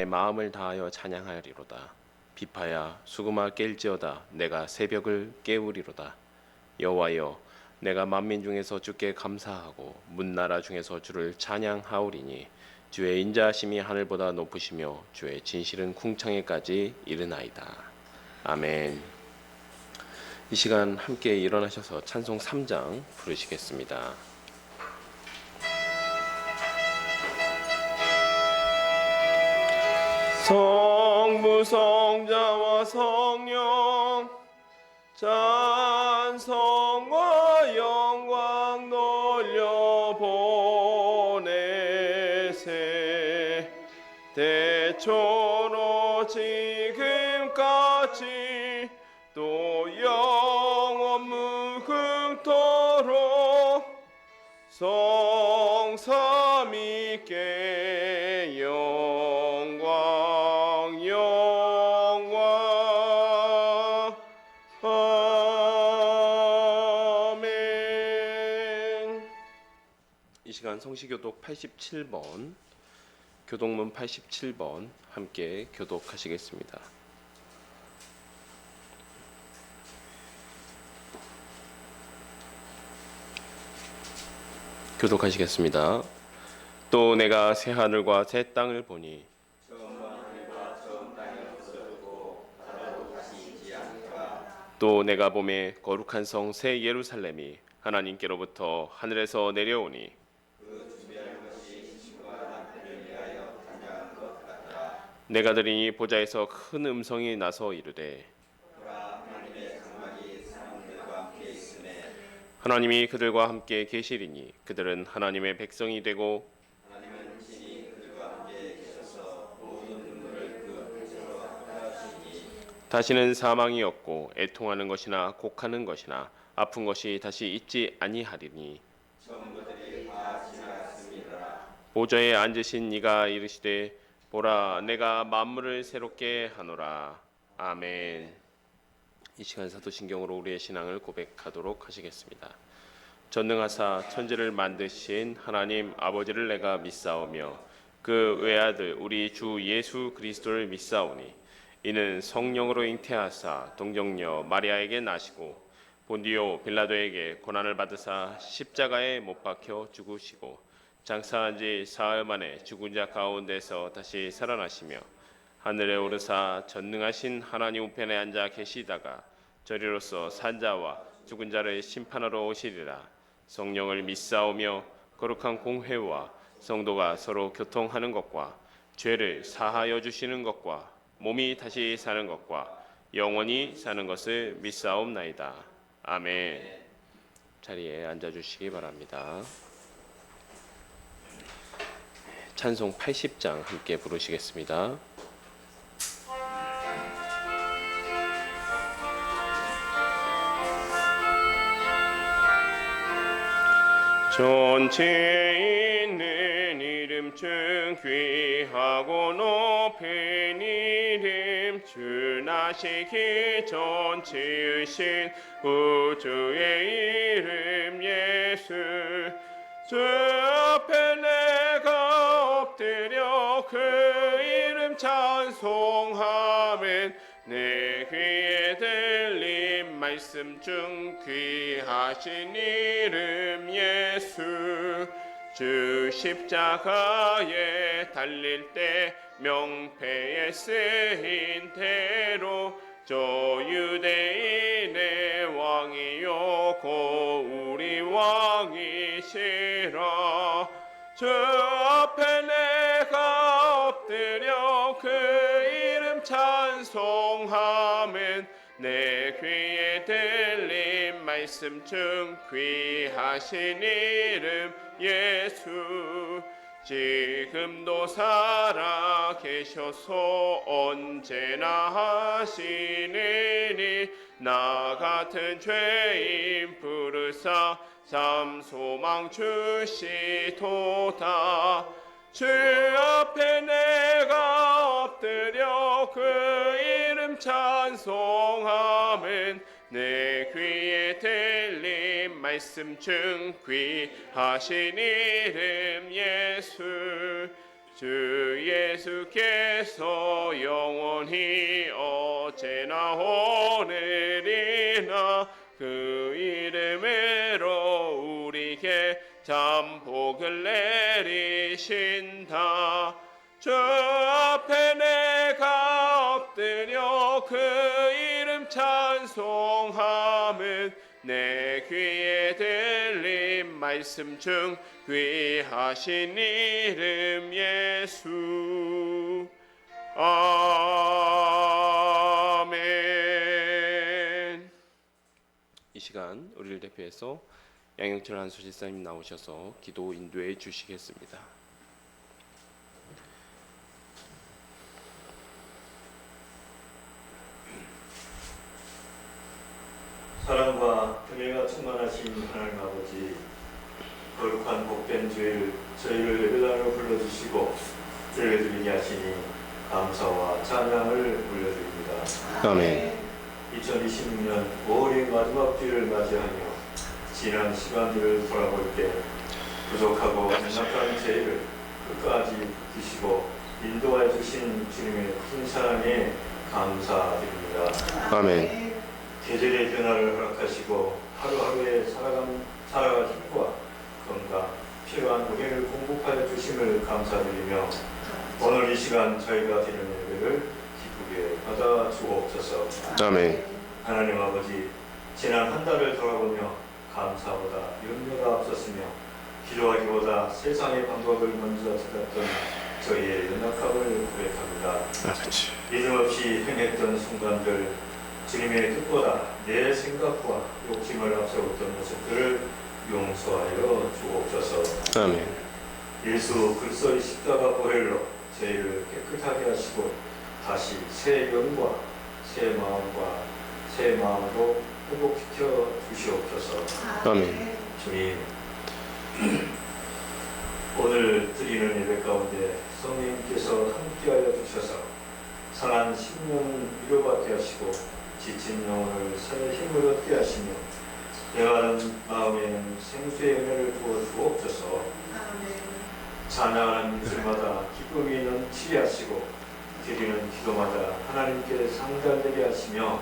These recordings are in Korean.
마음을 다하여 찬양하리로다. 비파야 수금아 깰지어다. 내가 새벽을 깨우리로다. 여호와여, 내가 만민 중에서 주께 감사하고 문나라 중에서 주를 찬양하오리니 주의 인자하심이 하늘보다 높으시며 주의 진실은 궁창에까지 이르나이다. 아멘. 이 시간 함께 일어나셔서 찬송 3장 부르시겠습니다. 성부 성자와 성령 찬송과 영광 돌려보내세. 대초로 지금까지 또 영원 무궁토록 성삼위께 영광 영광. 아멘. 이 시간 성시교독 87번, 교독문 87번 함께 교독하시겠습니다. 교독하시겠습니다. 또 내가 새 하늘과 새 땅을 보니 또 내가 보매 거룩한 성 새 예루살렘이 하나님께로부터 하늘에서 내려오니 내가 들으니 보좌에서 큰 음성이 나서 이르되 하나님이 그들과 함께 계시리니 그들은 하나님의 백성이 되고 다시는 사망이 없고 애통하는 것이나 곡하는 것이나 아픈 것이 다시 있지 아니하리니 보좌에 앉으신 이가 이르시되 보라 내가 만물을 새롭게 하노라. 아멘. 이 시간 사도신경으로 우리의 신앙을 고백하도록 하시겠습니다. 전능하사 천지를 만드신 하나님 아버지를 내가 믿사오며 그 외아들 우리 주 예수 그리스도를 믿사오니 이는 성령으로 잉태하사 동정녀 마리아에게 나시고 본디오 빌라도에게 고난을 받으사 십자가에 못 박혀 죽으시고 장사한 지 사흘 만에 죽은 자 가운데서 다시 살아나시며 하늘에 오르사 전능하신 하나님 우편에 앉아 계시다가 저리로서 산자와 죽은 자를 심판하러 오시리라. 성령을 믿사오며 거룩한 공회와 성도가 서로 교통하는 것과 죄를 사하여 주시는 것과 몸이 다시 사는 것과 영원히 사는 것을 믿사옵나이다. 아멘. 자리에 앉아주시기 바랍니다. 찬송 80장 함께 부르시겠습니다. 전체에 있는 이름 중 귀하고 높은 이름 주 나시기 전 지으신 우주의 이름 예수. 주 앞에 내가 엎드려 그 이름 찬송하면 내 귀에 들린 말씀 중 귀하신 이름 예수. 주 십자가에 달릴 때 명패에 쓰인 대로 저 유대인의 왕이요 고 우리 왕이시라. 주 앞에 내가 엎드려 그 이름 찬송하면 내 귀에 들린 말씀 중 귀하신 이름 예수. 지금도 살아 계셔서 언제나 하시느니 나 같은 죄인 부르사 삶 소망 주시도다. 주 앞에 내가 엎드려 그 이름 찬송하면 내 귀에 들린 말씀 중 귀하신 이름 예수. 주 예수께서 영원히 어제나 오늘이나 그 이름으로 우리에게 참 복을 내리신다. 주 앞에 내가 엎드려 그 이름 찬송함은 내 귀에 들린 말씀 중 귀하신 이름 예수. 아멘. 이 시간 우리를 대표해서 양영철 한소집사님 나오셔서 기도 인도해 주시겠습니다. 사랑과 은혜가 충만하신 하나님 아버지, 거룩한 복된 주일 저희를 예배당으로 불러주시고 예배드리게 하시니 감사와 찬양을 올려드립니다. 아멘. 2026년 5월의 마지막 주일을 맞이하며 지난 시간들을 돌아볼 때 부족하고 연약한 저희를 끝까지 붙드시고 인도해 주신 주님의 큰 사랑에 감사드립니다. 아멘. 계절의 변화를 허락하시고 하루하루의 살아갈 힘과 건강, 필요한 우리를 공급하여 주심을 감사드리며 오늘 이 시간 저희가 드리는 예배를 기쁘게 받아 주옵소서. 아멘. 하나님 아버지, 지난 한 달을 돌아보며 감사보다 염려가 앞섰으며 기도하기보다 세상의 방법을 먼저 찾았던 저희의 연약함을 고백합니다. 아버지. 믿음 없이 행했던 순간들, 주님의 뜻보다 내 생각과 욕심을 앞세웠던 모습들을 용서하여 주옵소서. 아멘. 예수 그리스도의 십자가 보혈로 저희를 깨끗하게 하시고 다시 새 영과 새 마음으로 회복시켜 주시옵소서. 아멘. 주님, 오늘 드리는 예배 가운데 성령님께서 함께하여 주셔서 상한 심령을 위로받게 하시고 지친 영혼을 새 힘을 얻게 하시며 대화하는 마음에는 생수의 은혜를 부어 주옵소서. 찬양하는 일마다 기쁨이 넘치게 하시고 드리는 기도마다 하나님께 상달되게 하시며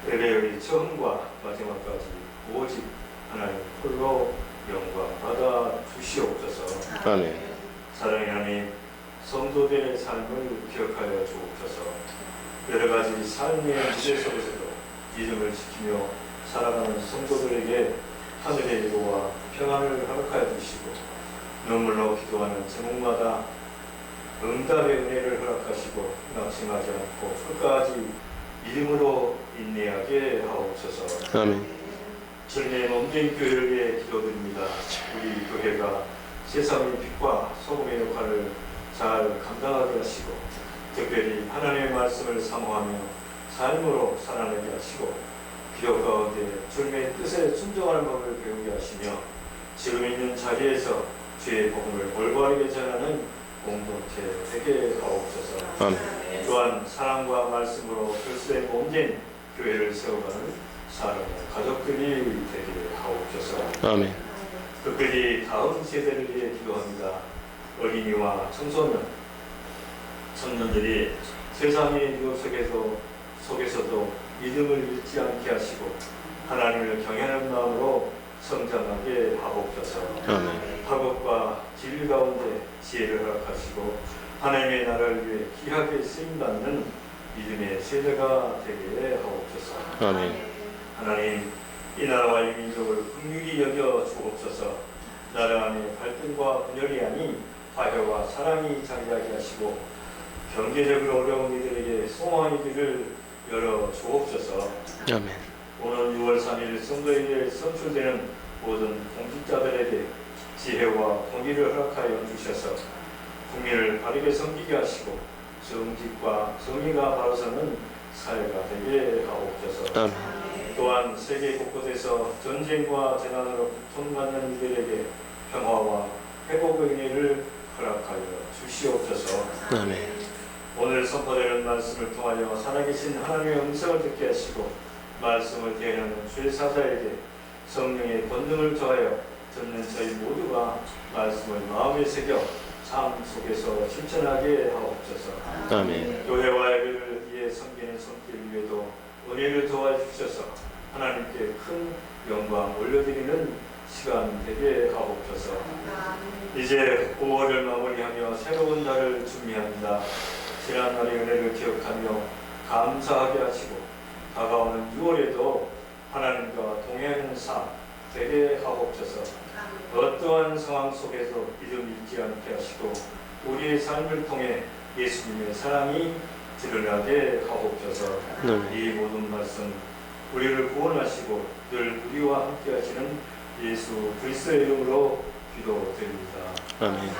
예배의 처음과 마지막까지 오직 하나님 홀로 영광 받아 주시옵소서. 아멘. 사랑의 하나님, 성도들의 삶을 기억하여 주옵소서. 여러 가지 삶의 문제 속에서도 믿음을 지키며 살아가는 성도들에게 하늘의 위로와 평안을 허락하여 주시고 눈물로 기도하는 제목마다 응답의 은혜를 허락하시고 낙심하지 않고 끝까지 믿음으로 인내하게 하옵소서. 아멘. 주님의 몸된 교회를 위해 기도드립니다. 우리 교회가 세상의 빛과 소금의 역할을 잘 감당하게 하시고 특별히 하나님의 말씀을 사모하며 삶으로 살아내게 하시고 기도 가운데 주님의 뜻에 순종하는 법을 배우게 하시며 지금 있는 자리에서 주의 복음을 올바르게 전하는 공동체 되게 하옵소서. 아멘. 또한 사랑과 말씀으로 그리스도의 몸된 교회를 세워가는 사랑의 가족들이 되게 하옵소서. 아멘. 특별히 다음 세대를 위해 기도합니다. 어린이와 청소년, 청년들이 세상의 유혹 속에서도 믿음을 잃지 않게 하시고 하나님을 경외하는 마음으로 성장하게 하옵소서. 아멘. 학업과 진리 가운데 지혜를 허락하시고 하나님의 나라를 위해 귀하게 쓰임받는 믿음의 세대가 되게 하옵소서. 아멘. 하나님, 이 나라와 이 민족을 긍휼히 여겨 주옵소서. 나라 안에 갈등과 분열이 아닌 화해와 사랑이 자리하게 하시고 경제적으로 어려운 이들에게 소망의 길을 열어 주옵소서. 아멘. 오는 6월 3일 선거일에 선출되는 모든 공직자들에게 지혜와 공의를 허락하여 주셔서 국민을 바르게 섬기게 하시고 정직과 정의가 바로 서는 사회가 되게 하옵소서. 아멘. 또한 세계 곳곳에서 전쟁과 재난으로 고통받는 이들에게 평화와 회복의 은혜를 허락하여 주시옵소서. 아멘. 오늘 선포되는 말씀을 통하여 살아계신 하나님의 음성을 듣게 하시고 말씀을 대하는 죄사자에게 성령의 권능을 더하여 듣는 저희 모두가 말씀을 마음에 새겨 삶 속에서 실천하게 하옵소서. 아멘. 교회와 예배를 위해 섬기는 손길 위에도 은혜를 도와주셔서 하나님께 큰 영광 올려드리는 시간 되게 하옵소서. 이제 5월을 마무리하며 새로운 달을 준비합니다. 지난날의 은혜를 기억하며 감사하게 하시고 다가오는 6월에도 하나님과 동행하는 삶 되게 하옵소서. 어떠한 상황 속에서 믿음 잃지 않게 하시고 우리의 삶을 통해 예수님의 사랑이 드러나게 하옵소서. 이 모든 말씀 우리를 구원하시고 늘 우리와 함께 하시는 예수 그리스도의 이름으로 기도드립니다. 아멘.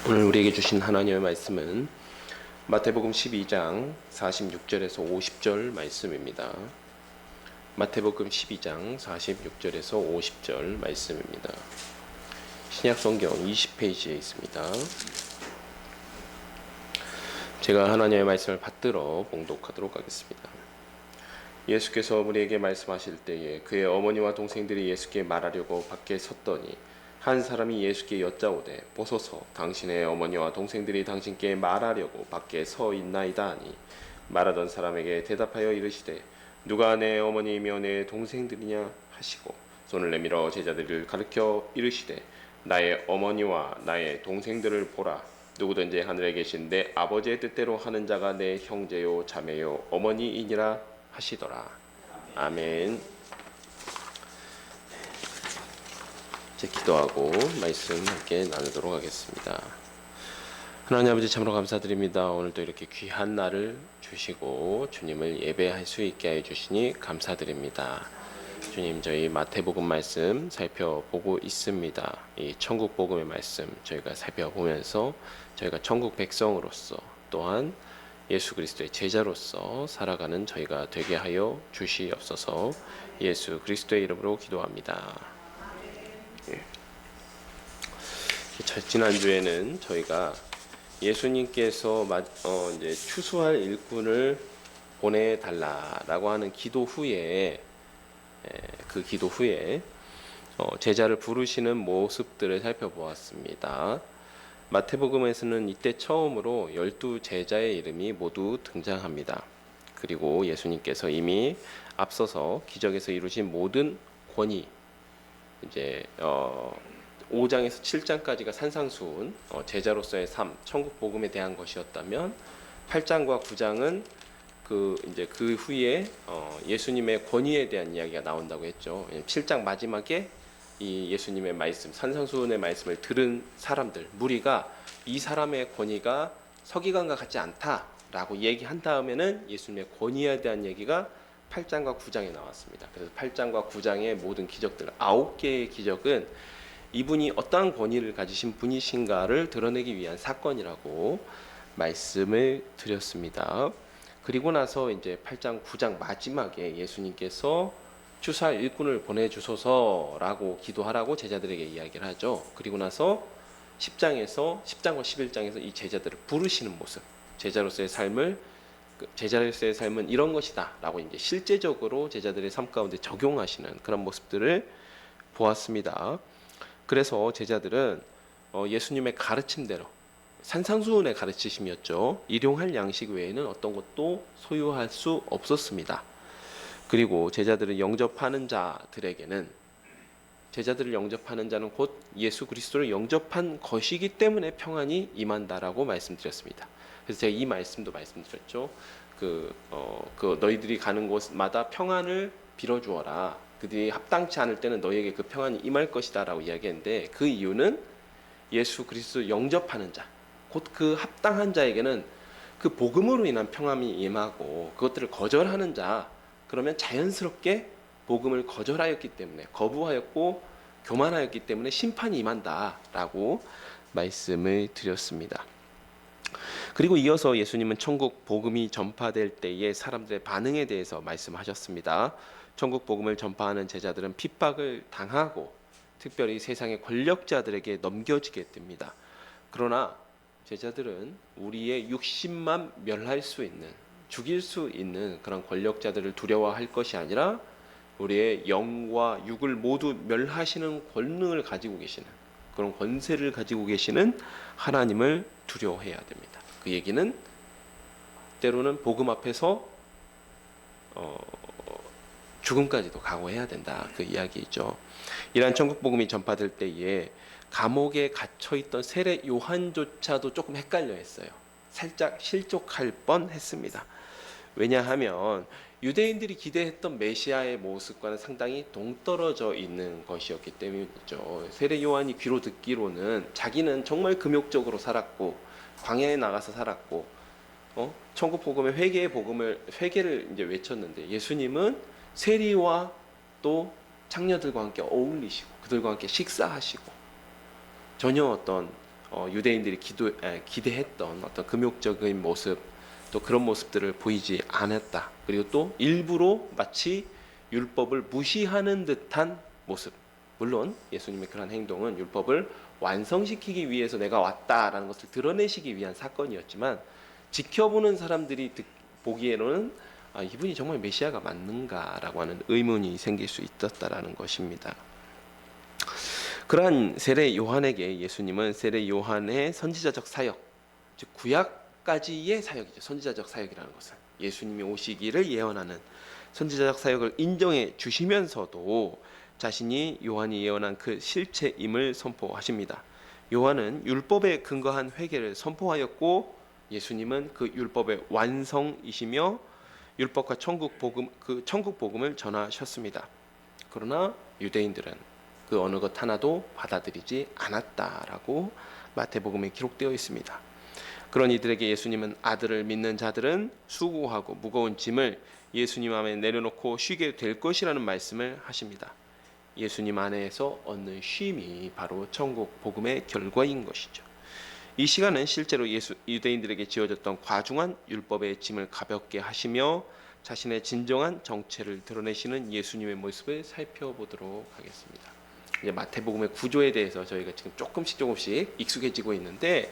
오늘 우리에게 주신 하나님의 말씀은 마태복음 12장 46절에서 50절 말씀입니다. 마태복음 12장 46절에서 50절 말씀입니다. 신약성경 20페이지에 있습니다. 제가 하나님의 말씀을 받들어 봉독하도록 하겠습니다. 예수께서 우리에게 말씀하실 때에 그의 어머니와 동생들이 예수께 말하려고 밖에 섰더니 한 사람이 예수께 여짜오되 보소서 당신의 어머니와 동생들이 당신께 말하려고 밖에 서 있나이다 하니 말하던 사람에게 대답하여 이르시되 누가 내 어머니이며 내 동생들이냐 하시고 손을 내밀어 제자들을 가르쳐 이르시되 나의 어머니와 나의 동생들을 보라. 누구든지 하늘에 계신 내 아버지의 뜻대로 하는 자가 내 형제요 자매요 어머니이니라 하시더라. 아멘. 이제 기도하고 말씀 함께 나누도록 하겠습니다. 하나님 아버지 참으로 감사드립니다. 오늘도 이렇게 귀한 날을 주시고 주님을 예배할 수 있게 해 주시니 감사드립니다. 주님, 저희 마태복음 말씀 살펴보고 있습니다. 이 천국 복음의 말씀 저희가 살펴보면서 저희가 천국 백성으로서 또한 예수 그리스도의 제자로서 살아가는 저희가 되게 하여 주시옵소서. 예수 그리스도의 이름으로 기도합니다. 예. 지난주에는 저희가 예수님께서 이제 추수할 일꾼을 보내달라라고 하는 기도 후에 그 기도 후에 제자를 부르시는 모습들을 살펴보았습니다. 마태복음에서는 이때 처음으로 12 제자의 이름이 모두 등장합니다. 그리고 예수님께서 이미 앞서서 기적에서 이루신 모든 권위, 이제 5장에서 7장까지가 산상수훈, 제자로서의 삶, 천국 복음에 대한 것이었다면 8장과 9장은 그 후에 예수님의 권위에 대한 이야기가 나온다고 했죠. 7장 마지막에 이 예수님의 말씀, 산상수훈의 말씀을 들은 사람들, 무리가 이 사람의 권위가 서기관과 같지 않다라고 얘기한 다음에는 예수님의 권위에 대한 얘기가 8장과 9장에 나왔습니다. 그래서 8장과 9장의 모든 기적들, 9개의 기적은 이분이 어떠한 권위를 가지신 분이신가를 드러내기 위한 사건이라고 말씀을 드렸습니다. 그리고 나서 이제 8장, 9장 마지막에 예수님께서 추수할 일꾼을 보내주소서라고 기도하라고 제자들에게 이야기를 하죠. 그리고 나서 10장과 11장에서 이 제자들을 부르시는 모습, 제자로서의 삶은 이런 것이다라고 이제 실제적으로 제자들의 삶 가운데 적용하시는 그런 모습들을 보았습니다. 그래서 제자들은 예수님의 가르침대로 산상수훈의 가르치심이었죠. 일용할 양식 외에는 어떤 것도 소유할 수 없었습니다. 그리고 제자들을 영접하는 자는 곧 예수 그리스도를 영접한 것이기 때문에 평안이 임한다라고 말씀드렸습니다. 그래서 제가 이 말씀도 말씀드렸죠. 너희들이 가는 곳마다 평안을 빌어주어라. 그들이 합당치 않을 때는 너희에게 그 평안이 임할 것이다라고 이야기했는데, 그 이유는 예수 그리스도 영접하는 자, 곧 그 합당한 자에게는 그 복음으로 인한 평안이 임하고, 그것들을 거절하는 자, 그러면 자연스럽게 복음을 거절하였기 때문에, 거부하였고 교만하였기 때문에 심판이 임한다라고 말씀을 드렸습니다. 그리고 이어서 예수님은 천국 복음이 전파될 때의 사람들의 반응에 대해서 말씀하셨습니다. 천국 복음을 전파하는 제자들은 핍박을 당하고 특별히 세상의 권력자들에게 넘겨지게 됩니다. 그러나 제자들은 우리의 육신만 멸할 수 있는, 죽일 수 있는 그런 권력자들을 두려워할 것이 아니라 우리의 영과 육을 모두 멸하시는 권능을 가지고 계시는, 그런 권세를 가지고 계시는 하나님을 두려워해야 됩니다. 그 얘기는 때로는 복음 앞에서 죽음까지도 각오해야 된다, 그 이야기죠. 이러한 천국 복음이 전파될 때에 감옥에 갇혀있던 세례 요한조차도 조금 헷갈려했어요. 살짝 실족할 뻔했습니다. 왜냐하면 유대인들이 기대했던 메시아의 모습과는 상당히 동떨어져 있는 것이었기 때문이죠. 세례 요한이 귀로 듣기로는 자기는 정말 금욕적으로 살았고 광야에 나가서 살았고, 천국 복음의 회개를 이제 외쳤는데, 예수님은 세리와 또 창녀들과 함께 어울리시고 그들과 함께 식사하시고 전혀 어떤 유대인들이 기대했던 어떤 금욕적인 모습, 또 그런 모습들을 보이지 않았다. 그리고 또 일부러 마치 율법을 무시하는 듯한 모습. 물론 예수님의 그런 행동은 율법을 완성시키기 위해서 내가 왔다라는 것을 드러내시기 위한 사건이었지만, 지켜보는 사람들이 보기에는 이분이 정말 메시아가 맞는가라고 하는 의문이 생길 수 있었다라는 것입니다. 그러한 세례 요한에게 예수님은 세례 요한의 선지자적 사역, 즉 구약까지의 사역이죠. 선지자적 사역이라는 것은 예수님이 오시기를 예언하는 선지자적 사역을 인정해 주시면서도 자신이 요한이 예언한 그 실체임을 선포하십니다. 요한은 율법에 근거한 회개를 선포하였고, 예수님은 그 율법의 완성이시며 율법과 천국 복음을 전하셨습니다. 그러나 유대인들은 그 어느 것 하나도 받아들이지 않았다라고 마태복음에 기록되어 있습니다. 그런 이들에게 예수님은 아들을 믿는 자들은 수고하고 무거운 짐을 예수님 안에 내려놓고 쉬게 될 것이라는 말씀을 하십니다. 예수님 안에서 얻는 쉼이 바로 천국 복음의 결과인 것이죠. 이 시간은 실제로 유대인들에게 지어졌던 과중한 율법의 짐을 가볍게 하시며 자신의 진정한 정체를 드러내시는 예수님의 모습을 살펴보도록 하겠습니다. 이제 마태복음의 구조에 대해서 저희가 지금 조금씩 익숙해지고 있는데,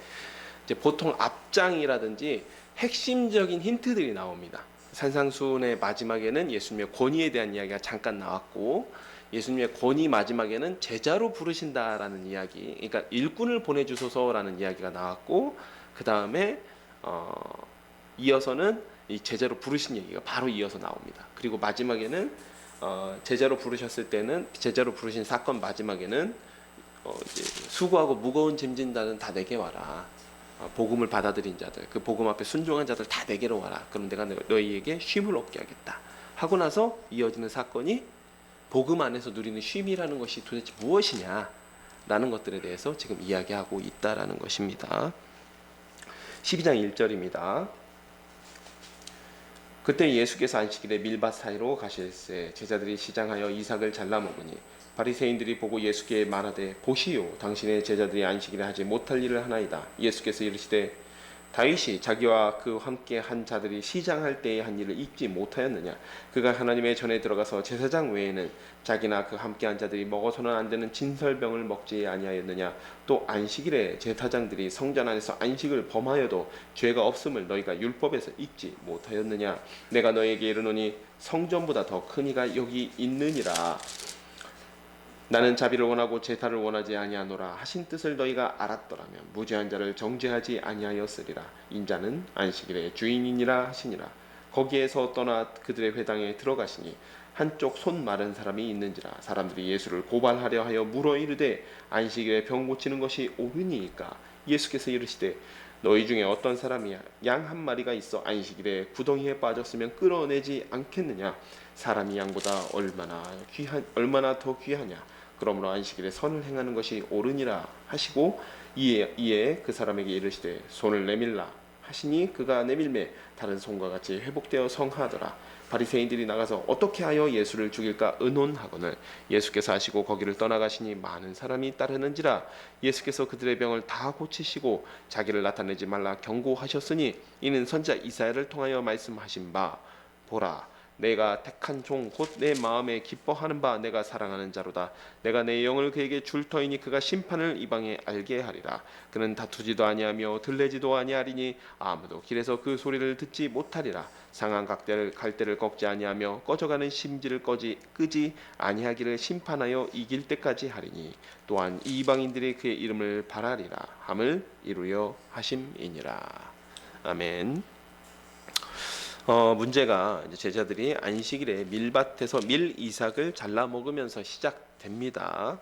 이제 보통 앞장이라든지 핵심적인 힌트들이 나옵니다. 산상수훈의 마지막에는 예수님의 권위에 대한 이야기가 잠깐 나왔고, 예수님의 권위 마지막에는 제자로 부르신다라는 이야기, 그러니까 일꾼을 보내주소서라는 이야기가 나왔고, 그 다음에 이어서는 이 제자로 부르신 얘기가 바로 이어서 나옵니다. 그리고 마지막에는 제자로 부르셨을 때는, 제자로 부르신 사건 마지막에는 이제 수고하고 무거운 짐진 자는 다 내게 와라. 복음을 받아들인 자들, 그 복음 앞에 순종한 자들 다 내게로 와라. 그럼 내가 너희에게 쉼을 얻게 하겠다. 하고 나서 이어지는 사건이 복음 안에서 누리는 쉼이라는 것이 도대체 무엇이냐 라는 것들에 대해서 지금 이야기하고 있다라는 것입니다. 12장 1절입니다. 그때 예수께서 안식일에 밀밭 사이로 가실새 제자들이 시장하여 이삭을 잘라 먹으니 바리새인들이 보고 예수께 말하되 보시오, 당신의 제자들이 안식일에 하지 못할 일을 하나이다. 예수께서 이르시되 다윗이 자기와 그 함께 한 자들이 시장할 때에 한 일을 잊지 못하였느냐. 그가 하나님의 전에 들어가서 제사장 외에는 자기나 그 함께 한 자들이 먹어서는 안 되는 진설병을 먹지 아니하였느냐. 또 안식일에 제사장들이 성전 안에서 안식을 범하여도 죄가 없음을 너희가 율법에서 잊지 못하였느냐. 내가 너희에게 이르노니 성전보다 더 큰 이가 여기 있느니라. 나는 자비를 원하고 제사를 원하지 아니하노라 하신 뜻을 너희가 알았더라면 무죄한 자를 정죄하지 아니하였으리라. 인자는 안식일의 주인이니라 하시니라. 거기에서 떠나 그들의 회당에 들어가시니 한쪽 손 마른 사람이 있는지라. 사람들이 예수를 고발하려 하여 물어 이르되 안식일에 병 고치는 것이 옳으니이까. 예수께서 이르시되 너희 중에 어떤 사람이 양 한 마리가 있어 안식일에 구덩이에 빠졌으면 끌어내지 않겠느냐? 사람이 양보다 얼마나 더 귀하냐? 그러므로 안식일에 선을 행하는 것이 옳으니라 하시고 이에 그 사람에게 이르시되 손을 내밀라 하시니 그가 내밀매 다른 손과 같이 회복되어 성하더라. 바리새인들이 나가서 어떻게 하여 예수를 죽일까 의논하거늘 예수께서 하시고 거기를 떠나가시니 많은 사람이 따르는지라. 예수께서 그들의 병을 다 고치시고 자기를 나타내지 말라 경고하셨으니 이는 선지자 이사야를 통하여 말씀하신 바 보라 내가 택한 종 곧 내 마음에 기뻐하는 바 내가 사랑하는 자로다. 내가 내 영을 그에게 줄 터이니 그가 심판을 이방에 알게 하리라. 그는 다투지도 아니하며 들레지도 아니하리니 아무도 길에서 그 소리를 듣지 못하리라. 상한 갈대를 꺾지 아니하며 꺼져가는 심지를 끄지 아니하기를 심판하여 이길 때까지 하리니 또한 이방인들이 그의 이름을 바라리라 함을 이루려 하심이니라. 아멘. 문제가 이제 제자들이 안식일에 밀밭에서 밀 이삭을 잘라 먹으면서 시작됩니다.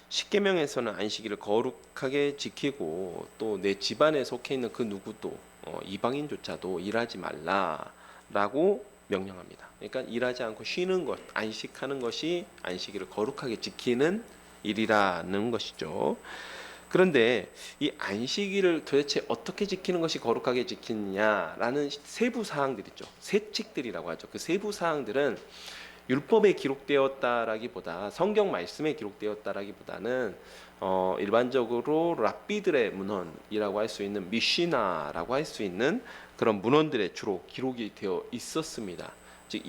십계명에서는 안식일을 거룩하게 지키고 또 내 집안에 속해 있는 그 누구도 이방인조차도 일하지 말라라고 명령합니다. 그러니까 일하지 않고 쉬는 것, 안식하는 것이 안식일을 거룩하게 지키는 일이라는 것이죠. 그런데 이 안식일을 도대체 어떻게 지키는 것이 거룩하게 지키느냐라는 세부 사항들 있죠. 세칙들이라고 하죠. 그 세부 사항들은 율법에 기록되었다라기보다 성경 말씀에 기록되었다라기보다는 일반적으로 랍비들의 문헌이라고 할 수 있는 미시나라고 할 수 있는 그런 문헌들에 주로 기록이 되어 있었습니다. 즉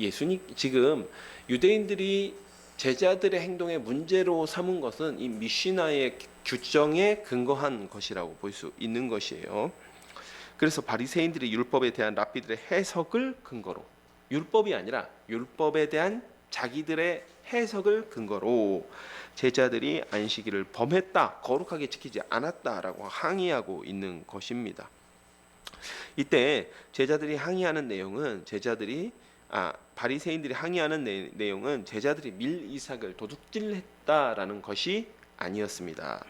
지금 유대인들이 제자들의 행동에 문제로 삼은 것은 이 미시나의 규정에 근거한 것이라고 볼 수 있는 것이에요. 그래서 바리새인들이 율법에 대한 랍비들의 해석을 근거로, 율법이 아니라 율법에 대한 자기들의 해석을 근거로 제자들이 안식일을 범했다, 거룩하게 지키지 않았다라고 항의하고 있는 것입니다. 이때 제자들이 항의하는 내용은 바리새인들이 항의하는 내용은 제자들이 밀 이삭을 도둑질했다라는 것이 아니었습니다.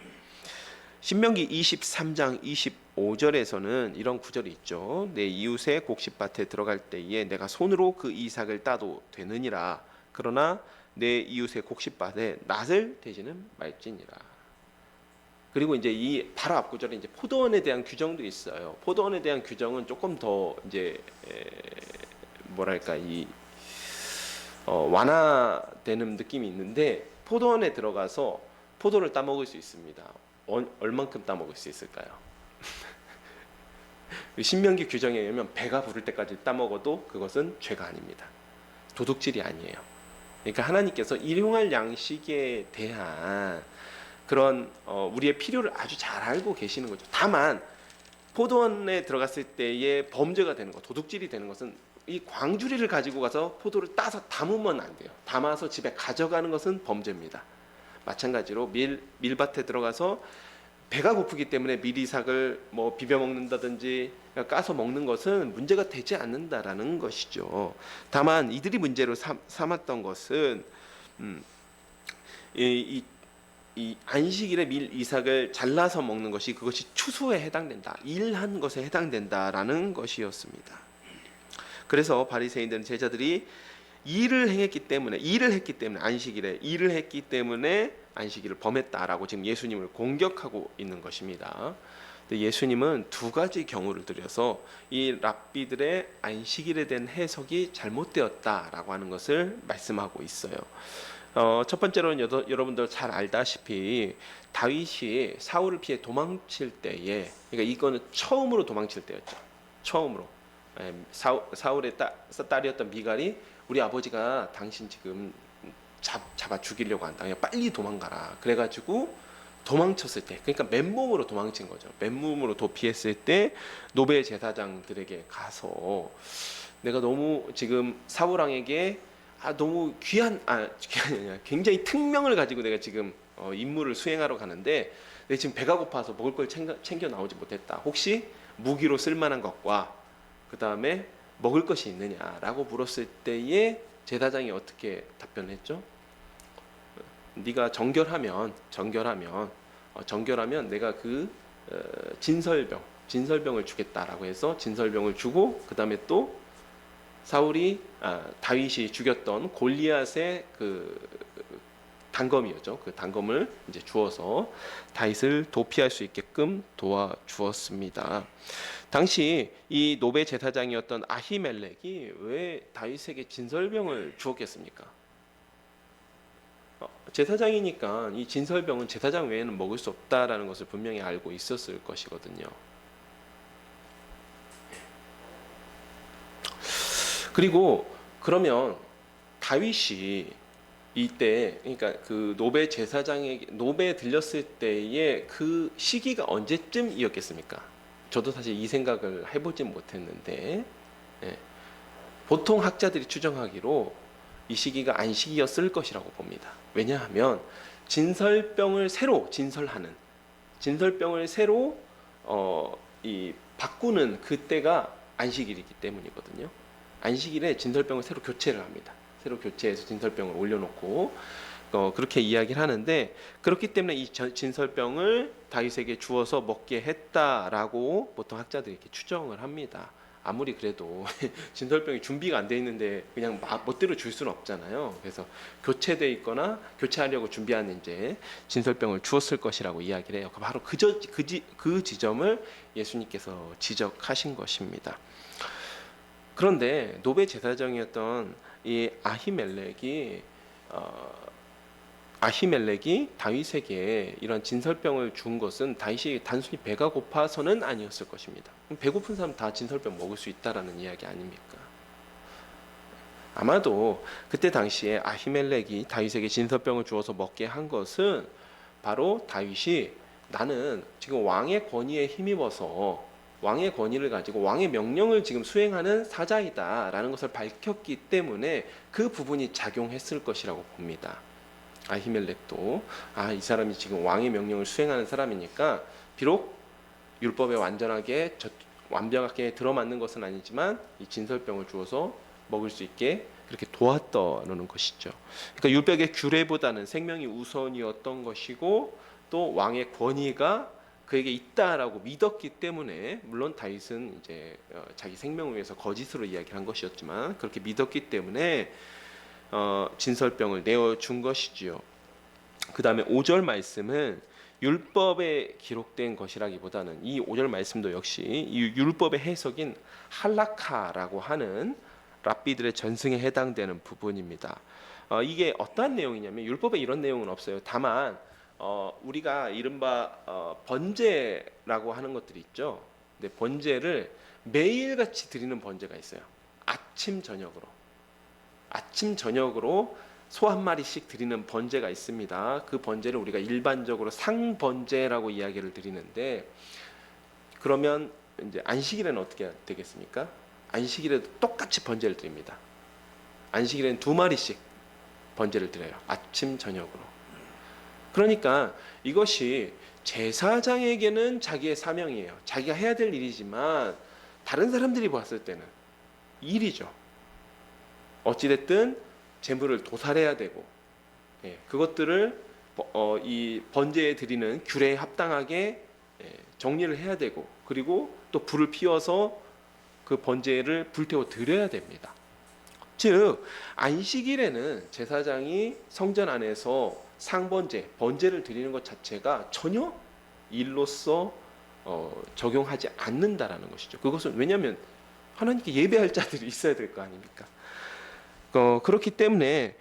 신명기 23장 25절에서는 이런 구절이 있죠. 내 이웃의 곡식밭에 들어갈 때에 내가 손으로 그 이삭을 따도 되느니라. 그러나 내 이웃의 곡식밭에 낫을 대지는 말지니라. 그리고 이제 이 바로 앞 구절에 이제 포도원에 대한 규정도 있어요. 포도원에 대한 규정은 조금 더 이제 완화되는 느낌이 있는데 포도원에 들어가서 포도를 따먹을 수 있습니다. 얼만큼 따먹을 수 있을까요? 신명기 규정에 의하면 배가 부를 때까지 따먹어도 그것은 죄가 아닙니다. 도둑질이 아니에요. 그러니까 하나님께서 일용할 양식에 대한 그런 우리의 필요를 아주 잘 알고 계시는 거죠. 다만 포도원에 들어갔을 때의 범죄가 되는 것, 도둑질이 되는 것은 이 광주리를 가지고 가서 포도를 따서 담으면 안 돼요. 담아서 집에 가져가는 것은 범죄입니다. 마찬가지로 밀밭에 들어가서 배가 고프기 때문에 밀이삭을 비벼 먹는다든지 까서 먹는 것은 문제가 되지 않는다라는 것이죠. 다만 이들이 문제로 삼았던 것은 이 안식일에 밀 이삭을 잘라서 먹는 것이 그것이 추수에 해당된다, 일한 것에 해당된다라는 것이었습니다. 그래서 바리새인들은 제자들이 일을 했기 때문에 안식일을 범했다라고 지금 예수님을 공격하고 있는 것입니다. 근데 예수님은 두 가지 경우를 들여서 이 랍비들의 안식일에 대한 해석이 잘못되었다라고 하는 것을 말씀하고 있어요. 첫 번째로는 여러분들 잘 알다시피 다윗이 사울을 피해 도망칠 때에, 그러니까 이거는 처음으로 도망칠 때였죠. 처음으로 사울의 딸이었던 미갈이 우리 아버지가 당신 지금 잡아 죽이려고 한다, 그냥 빨리 도망가라. 그래가지고 도망쳤을 때, 그러니까 맨몸으로 도망친 거죠. 맨몸으로 도피했을 때 노베 제사장들에게 가서 내가 너무 지금 사울 왕에게 너무 굉장히 특명을 가지고 내가 지금 임무를 수행하러 가는데 내가 지금 배가 고파서 먹을 걸 챙겨 나오지 못했다. 혹시 무기로 쓸만한 것과 그 다음에 먹을 것이 있느냐라고 물었을 때에 제사장이 어떻게 답변했죠? 네가 정결하면 내가 그 진설병을 주겠다라고 해서 진설병을 주고 그 다음에 또 다윗이 죽였던 골리앗의 그 단검이었죠. 그 단검을 이제 주어서 다윗을 도피할 수 있게끔 도와주었습니다. 당시 이 노베 제사장이었던 아히멜렉이 왜 다윗에게 진설병을 주었겠습니까? 제사장이니까 이 진설병은 제사장 외에는 먹을 수 없다라는 것을 분명히 알고 있었을 것이거든요. 그리고 그러면 다윗이 이때 그러니까 그 노베 제사장에게 노베에 들렸을 때의 그 시기가 언제쯤이었겠습니까? 저도 사실 이 생각을 해보진 못했는데 보통 학자들이 추정하기로 이 시기가 안식이었을 것이라고 봅니다. 왜냐하면 진설병을 새로 바꾸는 그때가 안식일이기 때문이거든요. 안식일에 진설병을 새로 교체를 합니다. 새로 교체해서 진설병을 올려놓고 그렇게 이야기를 하는데 그렇기 때문에 이 진설병을 다윗에게 주어서 먹게 했다라고 보통 학자들이 이렇게 추정을 합니다. 아무리 그래도 진설병이 준비가 안 돼 있는데 그냥 멋대로 줄 수는 없잖아요. 그래서 교체돼 있거나 교체하려고 준비하는 이제 진설병을 주었을 것이라고 이야기를 해요. 바로 그 지점을 예수님께서 지적하신 것입니다. 그런데 노베 제사장이었던 이 아히멜렉이 다윗에게 이런 진설병을 준 것은 다윗이 단순히 배가 고파서는 아니었을 것입니다. 배고픈 사람 다 진설병 먹을 수 있다라는 이야기 아닙니까? 아마도 그때 당시에 아히멜렉이 다윗에게 진설병을 주어서 먹게 한 것은 바로 다윗이 나는 지금 왕의 권위에 힘입어서 왕의 권위를 가지고 왕의 명령을 지금 수행하는 사자이다라는 것을 밝혔기 때문에 그 부분이 작용했을 것이라고 봅니다. 아히멜렉도 이 사람이 지금 왕의 명령을 수행하는 사람이니까 비록 율법에 완벽하게 들어맞는 것은 아니지만 이 진설병을 주어서 먹을 수 있게 그렇게 도왔다는 것이죠. 그러니까 율법의 규례보다는 생명이 우선이었던 것이고 또 왕의 권위가 그에게 있다라고 믿었기 때문에 물론 다윗은 이제 자기 생명을 위해서 거짓으로 이야기한 것이었지만 그렇게 믿었기 때문에 진설병을 내어준 것이지요. 그 다음에 5절 말씀은 율법에 기록된 것이라기보다는 이 5절 말씀도 역시 이 율법의 해석인 할라카라고 하는 랍비들의 전승에 해당되는 부분입니다. 이게 어떠한 내용이냐면 율법에 이런 내용은 없어요. 다만 우리가 이른바 번제라고 하는 것들이 있죠. 근데 번제를 매일같이 드리는 번제가 있어요. 아침 저녁으로 소 한 마리씩 드리는 번제가 있습니다. 그 번제를 우리가 일반적으로 상번제라고 이야기를 드리는데 그러면 이제 안식일에는 어떻게 되겠습니까? 안식일에도 똑같이 번제를 드립니다. 안식일에는 2마리씩 번제를 드려요. 아침 저녁으로. 그러니까 이것이 제사장에게는 자기의 사명이에요. 자기가 해야 될 일이지만 다른 사람들이 봤을 때는 일이죠. 어찌됐든 제물을 도살해야 되고 그것들을 이 번제에 드리는 규례에 합당하게 정리를 해야 되고 그리고 또 불을 피워서 그 번제를 불태워 드려야 됩니다. 즉 안식일에는 제사장이 성전 안에서 번제를 드리는 것 자체가 전혀 일로서 적용하지 않는다라는 것이죠. 그것은 왜냐하면 하나님께 예배할 자들이 있어야 될 거 아닙니까? 그렇기 때문에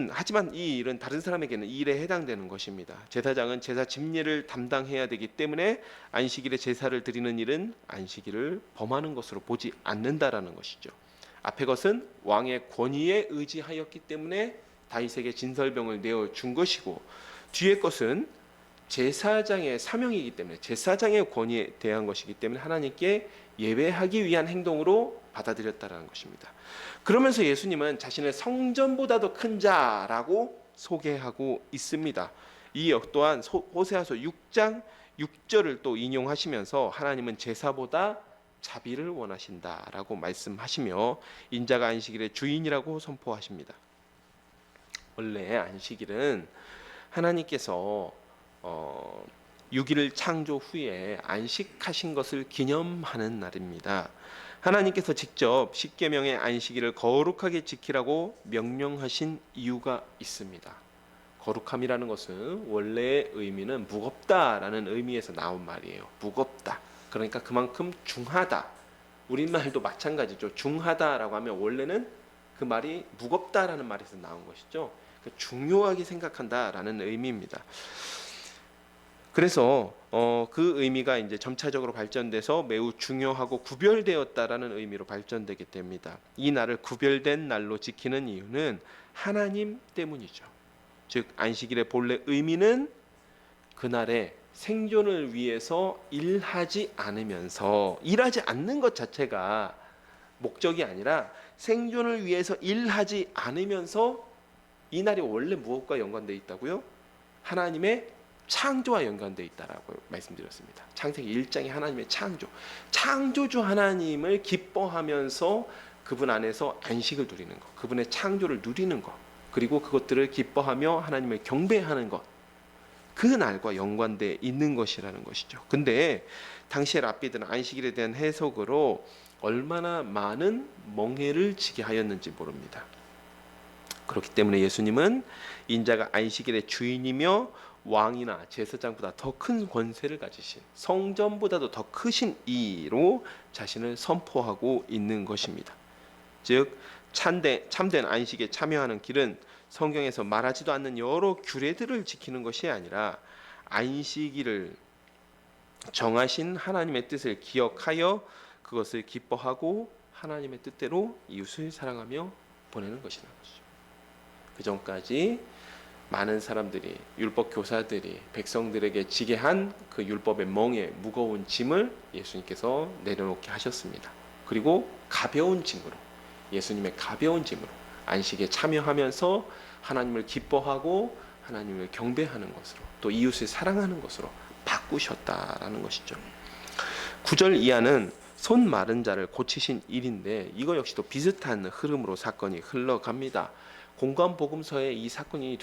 하지만 이 일은 다른 사람에게는 이 일에 해당되는 것입니다. 제사장은 제사 집례를 담당해야 되기 때문에 안식일에 제사를 드리는 일은 안식일을 범하는 것으로 보지 않는다라는 것이죠. 앞의 것은 왕의 권위에 의지하였기 때문에 다윗에게 진설병을 내어준 것이고 뒤의 것은 제사장의 사명이기 때문에 제사장의 권위에 대한 것이기 때문에 하나님께 예배하기 위한 행동으로 받아들였다라는 것입니다. 그러면서 예수님은 자신을 성전보다도 큰 자라고 소개하고 있습니다. 이 또한 호세아서 6장 6절을 또 인용하시면서 하나님은 제사보다 자비를 원하신다라고 말씀하시며 인자가 안식일의 주인이라고 선포하십니다. 원래 안식일은 하나님께서 6일 창조 후에 안식하신 것을 기념하는 날입니다. 하나님께서 직접 십계명의 안식일을 거룩하게 지키라고 명령하신 이유가 있습니다. 거룩함이라는 것은 원래의 의미는 무겁다라는 의미에서 나온 말이에요. 무겁다. 그러니까 그만큼 중하다. 우리말도 마찬가지죠. 중하다라고 하면 원래는 그 말이 무겁다라는 말에서 나온 것이죠. 중요하게 생각한다라는 의미입니다. 그래서 그 의미가 이제 점차적으로 발전돼서 매우 중요하고 구별되었다라는 의미로 발전되게 됩니다. 이 날을 구별된 날로 지키는 이유는 하나님 때문이죠. 즉 안식일의 본래 의미는 그날의 생존을 위해서 일하지 않으면서, 일하지 않는 것 자체가 목적이 아니라 생존을 위해서 일하지 않으면서 이 날이 원래 무엇과 연관되어 있다고요? 하나님의 창조와 연관되어 있다라고 말씀드렸습니다. 창세기 1장에 하나님의 창조주 하나님을 기뻐하면서 그분 안에서 안식을 누리는 것, 그분의 창조를 누리는 것, 그리고 그것들을 기뻐하며 하나님을 경배하는 것, 그 날과 연관되어 있는 것이라는 것이죠. 근데 당시의 랍비들은 안식일에 대한 해석으로 얼마나 많은 멍해를 지게 하였는지 모릅니다. 그렇기 때문에 예수님은 인자가 안식일의 주인이며 왕이나 제사장보다 더 큰 권세를 가지신, 성전보다도 더 크신 이로 자신을 선포하고 있는 것입니다. 즉 참된 안식에 참여하는 길은 성경에서 말하지도 않는 여러 규례들을 지키는 것이 아니라 안식일을 정하신 하나님의 뜻을 기억하여 그것을 기뻐하고 하나님의 뜻대로 이웃을 사랑하며 보내는 것이라는 것이죠. 그 전까지 많은 사람들이, 율법 교사들이 백성들에게 지게 한 그 율법의 멍에 무거운 짐을 예수님께서 내려놓게 하셨습니다. 그리고 가벼운 짐으로, 예수님의 가벼운 짐으로 안식에 참여하면서 하나님을 기뻐하고 하나님을 경배하는 것으로, 또 이웃을 사랑하는 것으로 바꾸셨다라는 것이죠. 9절 이하는 손 마른 자를 고치신 일인데 이거 역시도 비슷한 흐름으로 사건이 흘러갑니다. 공관복음서에 이 사건이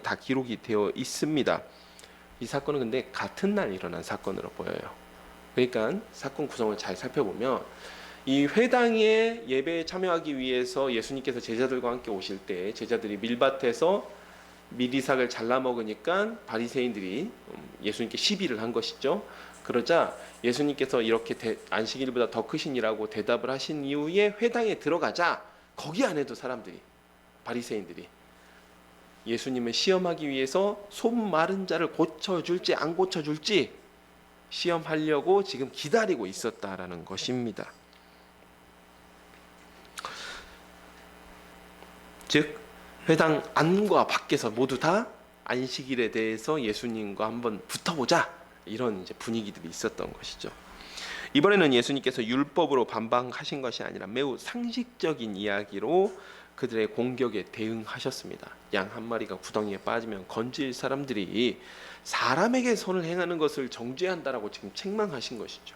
다 기록이 되어 있습니다. 이 사건은 근데 같은 날 일어난 사건으로 보여요. 그러니까 사건 구성을 잘 살펴보면 이 회당에 예배에 참여하기 위해서 예수님께서 제자들과 함께 오실 때 제자들이 밀밭에서 미리삭을 잘라 먹으니까 바리새인들이 예수님께 시비를 한 것이죠. 그러자 예수님께서 이렇게 안식일보다 더 크신이라고 대답을 하신 이후에 회당에 들어가자 거기 안에도 사람들이, 바리새인들이 예수님을 시험하기 위해서 손 마른 자를 고쳐줄지 안 고쳐줄지 시험하려고 지금 기다리고 있었다라는 것입니다. 즉 회당 안과 밖에서 모두 다 안식일에 대해서 예수님과 한번 붙어보자, 이런 이제 분위기들이 있었던 것이죠. 이번에는 예수님께서 율법으로 반박하신 것이 아니라 매우 상식적인 이야기로 그들의 공격에 대응하셨습니다. 양 한 마리가 구덩이에 빠지면 건질 사람들이 사람에게 선을 행하는 것을 정죄한다라고 지금 책망하신 것이죠.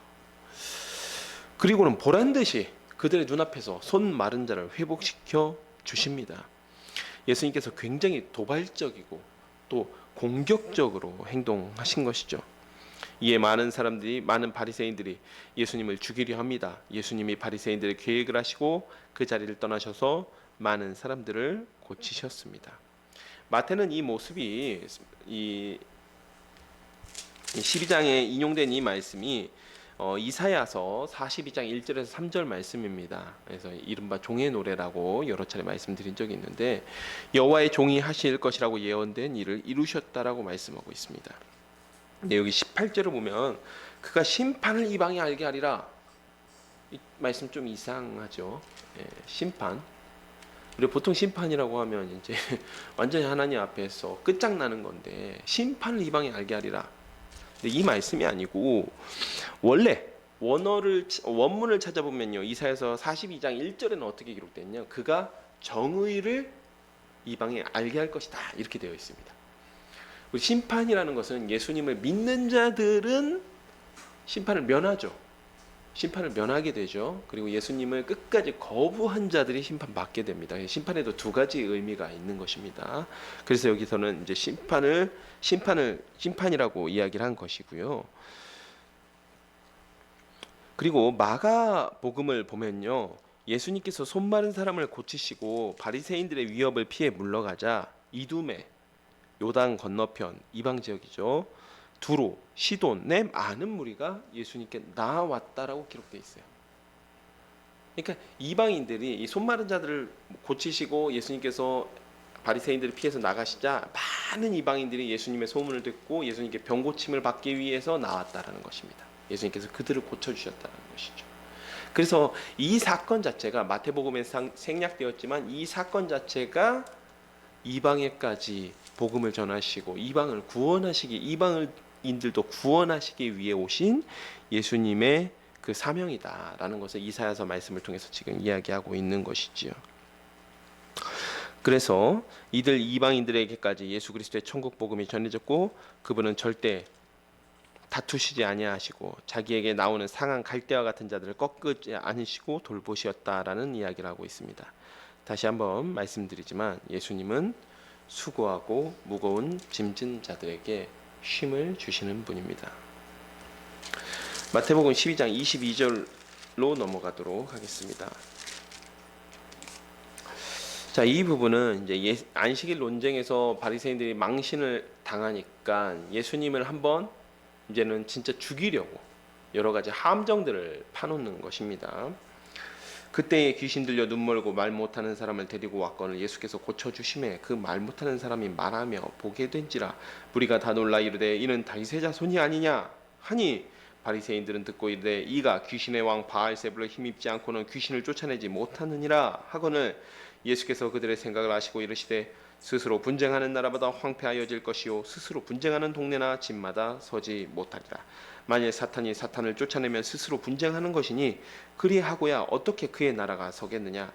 그리고는 보란듯이 그들의 눈앞에서 손 마른 자를 회복시켜 주십니다. 예수님께서 굉장히 도발적이고 또 공격적으로 행동하신 것이죠. 이에 많은 바리새인들이 예수님을 죽이려 합니다. 예수님이 바리새인들의 계획을 하시고 그 자리를 떠나셔서 많은 사람들을 고치셨습니다. 마태는 이 모습이 이 12장에 인용된 이 말씀이 이사야서 42장 1절에서 3절 말씀입니다. 그래서 이른바 종의 노래라고 여러 차례 말씀드린 적이 있는데 여호와의 종이 하실 것이라고 예언된 일을 이루셨다라고 말씀하고 있습니다. 근데 여기 18절을 보면 그가 심판을 이방에 알게 하리라, 이 말씀 좀 이상하죠. 심판. 우리 보통 심판이라고 하면 이제 완전히 하나님 앞에서 끝장나는 건데 심판을 이방에 알게 하리라. 근데 이 말씀이 아니고 원래 원문을 찾아보면요, 이사야서 42장 1절에는 어떻게 기록됐냐? 그가 정의를 이방에 알게 할 것이다, 이렇게 되어 있습니다. 우리 심판이라는 것은 예수님을 믿는 자들은 심판을 면하죠. 심판을 면하게 되죠. 그리고 예수님을 끝까지 거부한 자들이 심판받게 됩니다. 심판에도 두 가지 의미가 있는 것입니다. 그래서 여기서는 이제 심판이라고 이야기를 한 것이고요. 그리고 마가복음을 보면요, 예수님께서 손 마른 사람을 고치시고 바리새인들의 위협을 피해 물러가자 이두메, 요단 건너편 이방 지역이죠, 두로, 시돈의 많은 무리가 예수님께 나왔다라고 기록되어 있어요. 그러니까 이방인들이 이 손 마른 자들을 고치시고 예수님께서 바리새인들을 피해서 나가시자 많은 이방인들이 예수님의 소문을 듣고 예수님께 병 고침을 받기 위해서 나왔다라는 것입니다. 예수님께서 그들을 고쳐주셨다는 것이죠. 그래서 이 사건 자체가 마태복음에 생략되었지만 이 사건 자체가 이방에까지 복음을 전하시고 이방을 구원하시기, 이방인들도 구원하시기 위해 오신 예수님의 그 사명이다라는 것을 이사야서 말씀을 통해서 지금 이야기하고 있는 것이지요. 그래서 이들 이방인들에게까지 예수 그리스도의 천국 복음이 전해졌고 그분은 절대 다투시지 아니하시고 자기에게 나오는 상한 갈대와 같은 자들을 꺾지 않으시고 돌보시었다라는 이야기를 하고 있습니다. 다시 한번 말씀드리지만 예수님은 수고하고 무거운 짐진 자들에게 쉼을 주시는 분입니다. 마태복음 12장 22절로 넘어가도록 하겠습니다. 자, 이 부분은 이제 안식일 논쟁에서 바리새인들이 망신을 당하니까 예수님을 한번 이제는 진짜 죽이려고 여러 가지 함정들을 파놓는 것입니다. 그때에 귀신 들려 눈 멀고 말 못하는 사람을 데리고 왔거늘 예수께서 고쳐주심에 그 말 못하는 사람이 말하며 보게 된지라 무리가 다 놀라 이르되 이는 다윗의 자손이 아니냐 하니 바리새인들은 듣고 이르되 이가 귀신의 왕 바알세불을 힘입지 않고는 귀신을 쫓아내지 못하느니라 하거늘 예수께서 그들의 생각을 아시고 이르시되 스스로 분쟁하는 나라보다 황폐하여질 것이요 스스로 분쟁하는 동네나 집마다 서지 못하리라. 만일 사탄이 사탄을 쫓아내면 스스로 분쟁하는 것이니 그리하고야 어떻게 그의 나라가 서겠느냐.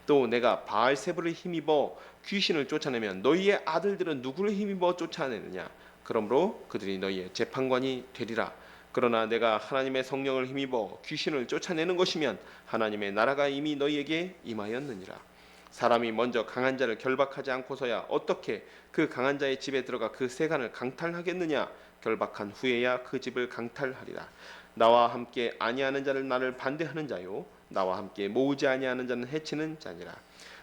또 내가 바알세불을 힘입어 귀신을 쫓아내면 너희의 아들들은 누구를 힘입어 쫓아내느냐. 그러므로 그들이 너희의 재판관이 되리라. 그러나 내가 하나님의 성령을 힘입어 귀신을 쫓아내는 것이면 하나님의 나라가 이미 너희에게 임하였느니라. 사람이 먼저 강한 자를 결박하지 않고서야 어떻게 그 강한 자의 집에 들어가 그 세간을 강탈하겠느냐. 결박한 후에야 그 집을 강탈하리라. 나와 함께 아니하는 자를 나를 반대하는 자요 나와 함께 모으지 아니하는 자는 해치는 자니라.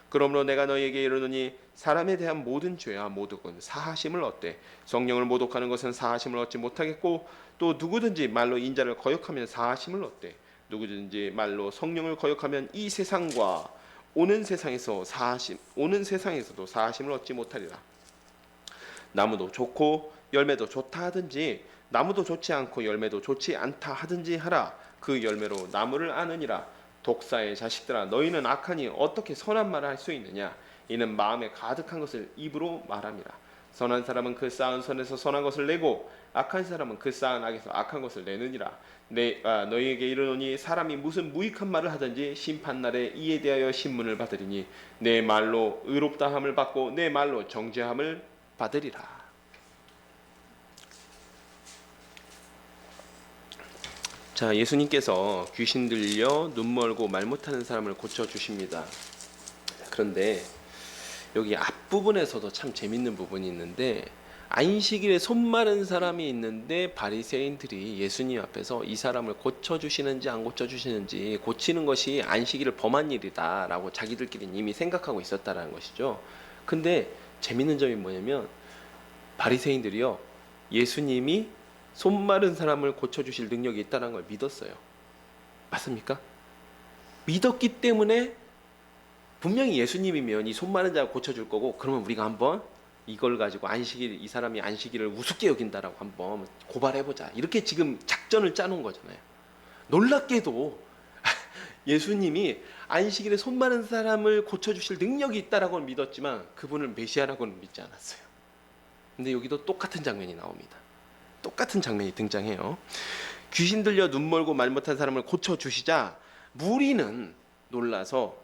그러므로 내가 너희에게 이르노니 사람에 대한 모든 죄와 모독은 사하심을 얻되 성령을 모독하는 것은 사하심을 얻지 못하겠고 또 누구든지 말로 인자를 거역하면 사하심을 얻되 누구든지 말로 성령을 거역하면 이 세상과 오는 세상에서도 사하심을 얻지 못하리라. 나무도 좋고 열매도 좋다 하든지 나무도 좋지 않고 열매도 좋지 않다 하든지 하라. 그 열매로 나무를 아느니라. 독사의 자식들아 너희는 악하니 어떻게 선한 말을 할 수 있느냐. 이는 마음에 가득한 것을 입으로 말함이라. 선한 사람은 그 쌓은 선에서 선한 것을 내고 악한 사람은 그 쌓은 악에서 악한 것을 내느니라. 너희에게 이르노니 사람이 무슨 무익한 말을 하든지 심판날에 이에 대하여 신문을 받으리니 내 말로 의롭다함을 받고 내 말로 정죄함을 받으리라. 자, 예수님께서 귀신 들려 눈 멀고 말 못하는 사람을 고쳐주십니다. 그런데 여기 앞부분에서도 참 재밌는 부분이 있는데 안식일에 손 마른 사람이 있는데 바리새인들이 예수님 앞에서 이 사람을 고쳐주시는지 안 고쳐주시는지 고치는 것이 안식일을 범한 일이다 라고 자기들끼리 이미 생각하고 있었다라는 것이죠. 근데 재밌는 점이 뭐냐면 바리새인들이요 예수님이 손 마른 사람을 고쳐주실 능력이 있다는 걸 믿었어요. 맞습니까? 믿었기 때문에 분명히 예수님이면 이 손 마른 자가 고쳐줄 거고 그러면 우리가 한번 이걸 가지고 이 사람이 안식일을 우습게 여긴다라고 한번 고발해보자. 이렇게 지금 작전을 짜놓은 거잖아요. 놀랍게도 예수님이 안식일에 손 마른 사람을 고쳐주실 능력이 있다라고는 믿었지만 그분을 메시아라고는 믿지 않았어요. 근데 여기도 똑같은 장면이 나옵니다. 똑같은 장면이 등장해요. 귀신 들려 눈 멀고 말 못한 사람을 고쳐주시자 무리는 놀라서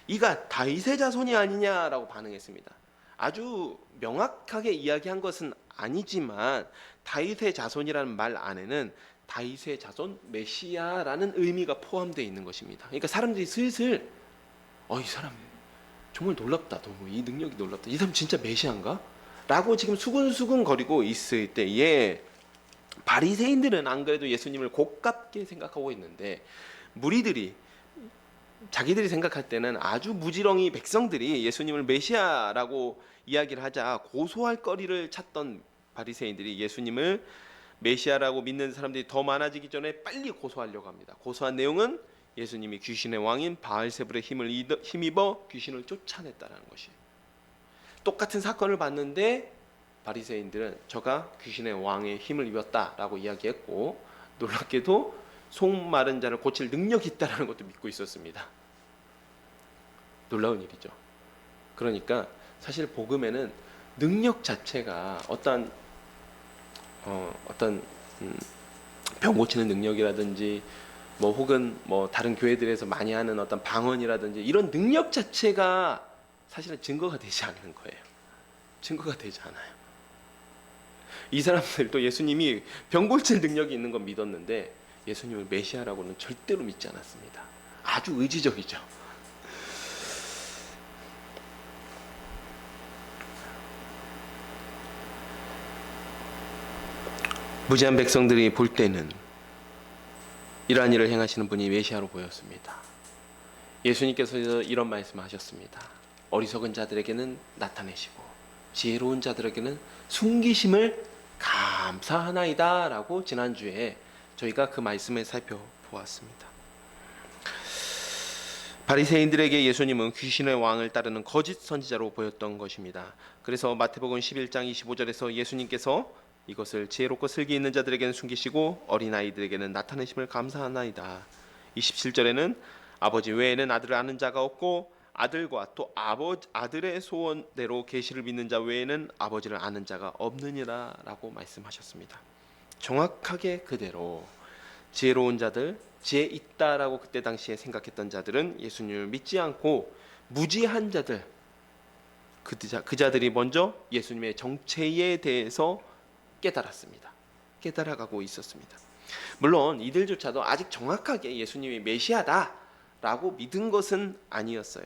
이가 다윗의 자손이 아니냐라고 반응했습니다. 아주 명확하게 이야기한 것은 아니지만 다윗의 자손이라는 말 안에는 다윗의 자손 메시아라는 의미가 포함되어 있는 것입니다. 그러니까 사람들이 슬슬 이 사람 정말 놀랍다. 너무 이 능력이 놀랍다. 이 사람 진짜 메시아인가? 라고 지금 수근수근 거리고 있을 때에 바리새인들은 안 그래도 예수님을 고깝게 생각하고 있는데 무리들이 자기들이 생각할 때는 아주 무지렁이 백성들이 예수님을 메시아라고 이야기를 하자 고소할 거리를 찾던 바리새인들이 예수님을 메시아라고 믿는 사람들이 더 많아지기 전에 빨리 고소하려고 합니다. 고소한 내용은 예수님이 귀신의 왕인 바알세불의 힘을 힘입어 귀신을 쫓아냈다는 것이에요. 똑같은 사건을 봤는데 바리새인들은 저가 귀신의 왕의 힘을 입었다라고 이야기했고 놀랍게도 속 마른 자를 고칠 능력이 있다는 것도 믿고 있었습니다. 놀라운 일이죠. 그러니까 사실 복음에는 능력 자체가 어떤 병 고치는 능력이라든지 혹은 다른 교회들에서 많이 하는 어떤 방언이라든지 이런 능력 자체가 사실은 증거가 되지 않는 거예요. 증거가 되지 않아요. 이 사람들도 예수님이 병 고칠 능력이 있는 건 믿었는데 예수님을 메시아라고는 절대로 믿지 않았습니다. 아주 의지적이죠. 무지한 백성들이 볼 때는 이러한 일을 행하시는 분이 메시아로 보였습니다. 예수님께서 이런 말씀을 하셨습니다. 어리석은 자들에게는 나타내시고 지혜로운 자들에게는 숨기심을 감사하나이다 라고 지난주에 저희가 그 말씀을 살펴보았습니다. 바리새인들에게 예수님은 귀신의 왕을 따르는 거짓 선지자로 보였던 것입니다. 그래서 마태복음 11장 25절에서 예수님께서 이것을 지혜롭고 슬기 있는 자들에게는 숨기시고 어린아이들에게는 나타내심을 감사하나이다. 27절에는 아버지 외에는 아들을 아는 자가 없고 아들과 또 아들의 소원대로 계시를 믿는 자 외에는 아버지를 아는 자가 없느니라 라고 말씀하셨습니다. 정확하게 그대로 지혜로운 자들, 지혜 있다라고 그때 당시에 생각했던 자들은 예수님을 믿지 않고 무지한 자들, 그 자들이 먼저 예수님의 정체에 대해서 깨달았습니다. 깨달아가고 있었습니다. 물론 이들조차도 아직 정확하게 예수님이 메시아다라고 믿은 것은 아니었어요.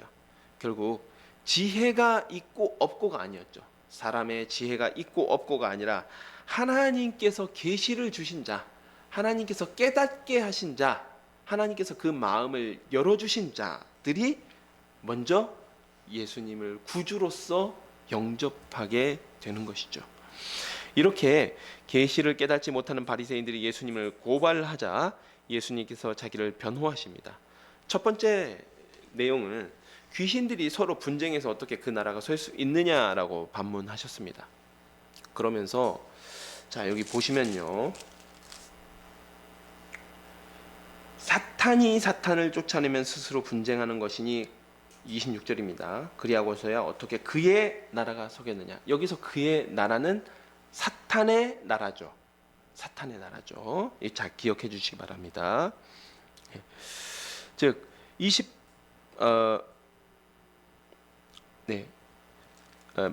결국 지혜가 있고 없고가 아니었죠. 사람의 지혜가 있고 없고가 아니라 하나님께서 계시를 주신 자, 하나님께서 깨닫게 하신 자, 하나님께서 그 마음을 열어주신 자들이 먼저 예수님을 구주로서 영접하게 되는 것이죠. 이렇게 계시를 깨닫지 못하는 바리새인들이 예수님을 고발하자 예수님께서 자기를 변호하십니다. 첫 번째 내용은 귀신들이 서로 분쟁해서 어떻게 그 나라가 설 수 있느냐라고 반문하셨습니다. 그러면서 자 여기 보시면요, 사탄이 사탄을 쫓아내면 스스로 분쟁하는 것이니 26절입니다. 그리하고서야 어떻게 그의 나라가 서겠느냐. 여기서 그의 나라는 사탄의 나라죠. 사탄의 나라죠. 잘 기억해 주시기 바랍니다. 즉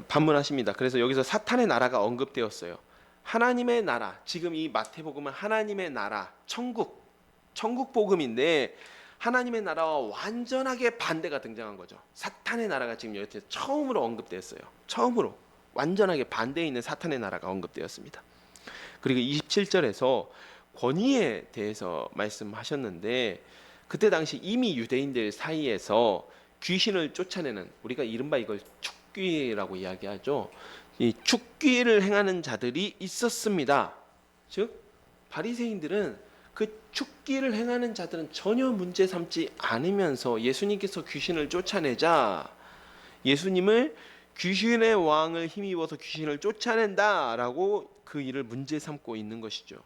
반문하십니다. 그래서 여기서 사탄의 나라가 언급되었어요. 하나님의 나라, 지금 이 마태복음은 하나님의 나라, 천국 복음인데 하나님의 나라와 완전하게 반대가 등장한 거죠. 사탄의 나라가 지금 여기서 처음으로 언급되었어요. 처음으로 완전하게 반대에 있는 사탄의 나라가 언급되었습니다. 그리고 27절에서 권위에 대해서 말씀하셨는데 그때 당시 이미 유대인들 사이에서 귀신을 쫓아내는, 우리가 이른바 이걸 축귀라고 이야기하죠. 이 축귀를 행하는 자들이 있었습니다. 즉 바리새인들은 그 축귀를 행하는 자들은 전혀 문제 삼지 않으면서 예수님께서 귀신을 쫓아내자 예수님을 귀신의 왕을 힘입어서 귀신을 쫓아낸다라고 그 일을 문제 삼고 있는 것이죠.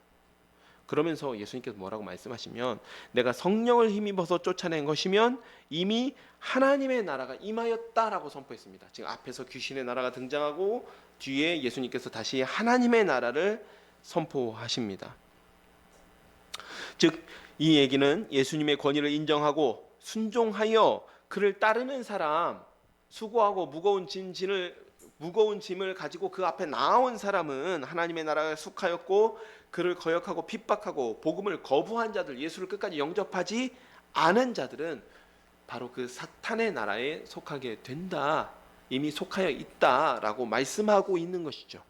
그러면서 예수님께서 뭐라고 말씀하시면 내가 성령을 힘입어서 쫓아낸 것이면 이미 하나님의 나라가 임하였다라고 선포했습니다. 지금 앞에서 귀신의 나라가 등장하고 뒤에 예수님께서 다시 하나님의 나라를 선포하십니다. 즉 이 얘기는 예수님의 권위를 인정하고 순종하여 그를 따르는 사람, 수고하고 무거운 짐을 무거운 짐을 가지고 그 앞에 나온 사람은 하나님의 나라에 속하였고 그를 거역하고 핍박하고 복음을 거부한 자들, 예수를 끝까지 영접하지 않은 자들은 바로 그 사탄의 나라에 속하게 된다. 이미 속하여 있다라고 말씀하고 있는 것이죠.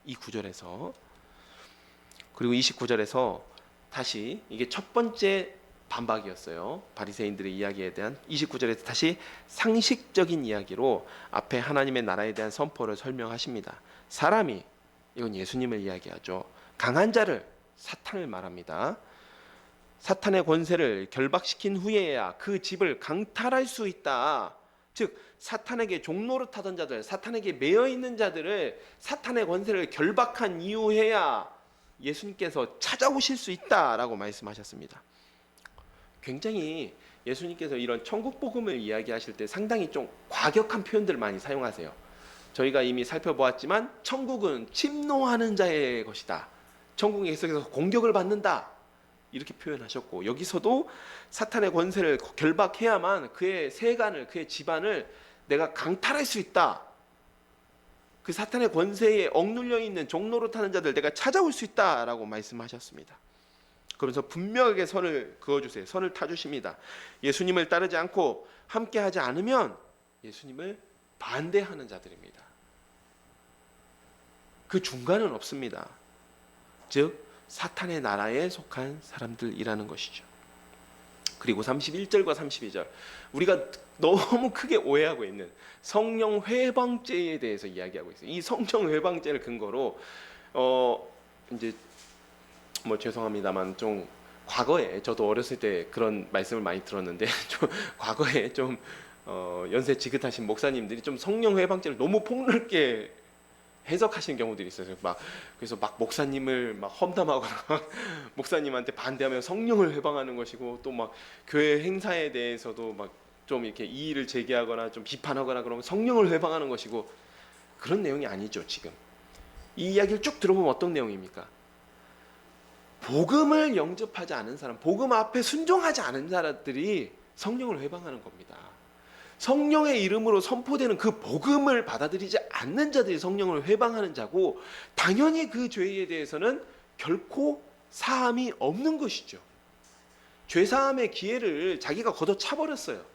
이 구절에서. 그리고 29절에서 다시 이게 첫 번째 반박이었어요. 바리새인들의 이야기에 대한 29절에서 다시 상식적인 이야기로 앞에 하나님의 나라에 대한 선포를 설명하십니다. 사람이, 이건 예수님을 이야기하죠. 강한 자를, 사탄을 말합니다. 사탄의 권세를 결박시킨 후에야 그 집을 강탈할 수 있다. 즉 사탄에게 종노릇 하던 자들, 사탄에게 매여 있는 자들을 사탄의 권세를 결박한 이후에야 예수님께서 찾아오실 수 있다라고 말씀하셨습니다. 굉장히 예수님께서 이런 천국 복음을 이야기하실 때 상당히 좀 과격한 표현들을 많이 사용하세요. 저희가 이미 살펴보았지만 천국은 침노하는 자의 것이다. 천국에 계속해서 공격을 받는다. 이렇게 표현하셨고, 여기서도 사탄의 권세를 결박해야만 그의 세간을, 그의 집안을 내가 강탈할 수 있다. 그 사탄의 권세에 억눌려 있는 종노릇하는 자들 내가 찾아올 수 있다라고 말씀하셨습니다. 그러면서 분명하게 선을 그어주세요. 선을 타주십니다. 예수님을 따르지 않고 함께하지 않으면 예수님을 반대하는 자들입니다. 그 중간은 없습니다. 즉 사탄의 나라에 속한 사람들이라는 것이죠. 그리고 31절과 32절, 우리가 너무 크게 오해하고 있는 성령 회방죄에 대해서 이야기하고 있어요. 이 성령 회방죄를 근거로 이제 뭐 죄송합니다만 좀 과거에 저도 어렸을 때 그런 말씀을 많이 들었는데 좀 과거에 좀 연세 지긋하신 목사님들이 좀 성령 회방죄를 너무 폭넓게 해석하시는 경우들이 있어요. 그래서 막 목사님을 막 험담하거나 목사님한테 반대하며 성령을 회방하는 것이고, 또 막 교회 행사에 대해서도 막 좀 이렇게 이의를 제기하거나 좀 비판하거나 그러면 성령을 회방하는 것이고, 그런 내용이 아니죠. 지금 이 이야기를 쭉 들어보면 어떤 내용입니까? 복음을 영접하지 않은 사람, 복음 앞에 순종하지 않은 사람들이 성령을 회방하는 겁니다. 성령의 이름으로 선포되는 그 복음을 받아들이지 않는 자들이 성령을 회방하는 자고, 당연히 그 죄에 대해서는 결코 사함이 없는 것이죠. 죄사함의 기회를 자기가 걷어차버렸어요.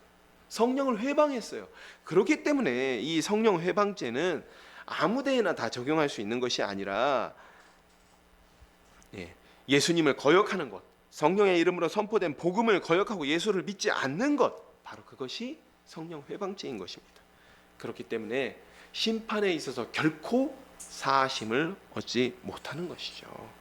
성령을 회방했어요. 그렇기 때문에 이 성령 회방죄는 아무데나 다 적용할 수 있는 것이 아니라 예수님을 거역하는 것, 성령의 이름으로 선포된 복음을 거역하고 예수를 믿지 않는 것, 바로 그것이 성령 회방죄인 것입니다. 그렇기 때문에 심판에 있어서 결코 사하심을 얻지 못하는 것이죠.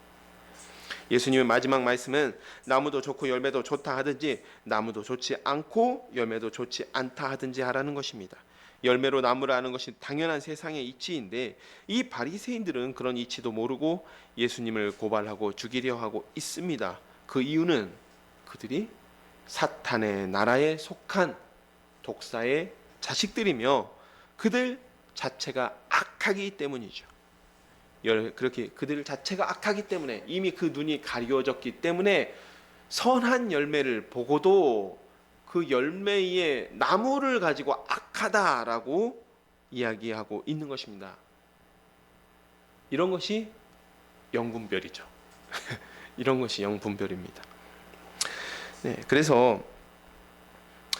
예수님의 마지막 말씀은 나무도 좋고 열매도 좋다 하든지 나무도 좋지 않고 열매도 좋지 않다 하든지 하라는 것입니다. 열매로 나무를 아는 것이 당연한 세상의 이치인데, 이 바리새인들은 그런 이치도 모르고 예수님을 고발하고 죽이려 하고 있습니다. 그 이유는 그들이 사탄의 나라에 속한 독사의 자식들이며 그들 자체가 악하기 때문이죠. 그렇게 그들 자체가 악하기 때문에, 이미 그 눈이 가려졌기 때문에 선한 열매를 보고도 그 열매의 나무를 가지고 악하다라고 이야기하고 있는 것입니다. 이런 것이 영분별이죠. 이런 것이 영분별입니다. 네, 그래서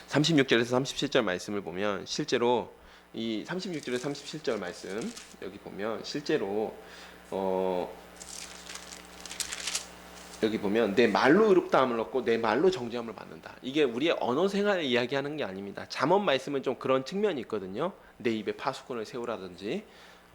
36절에서 37절 말씀을 보면 실제로 이 36절에서 37절 말씀 여기 보면 실제로 여기 보면 내 말로 의롭다함을 얻고 내 말로 정죄함을 받는다. 이게 우리의 언어 생활을 이야기하는 게 아닙니다. 잠언 말씀은 좀 그런 측면이 있거든요. 내 입에 파수꾼을 세우라든지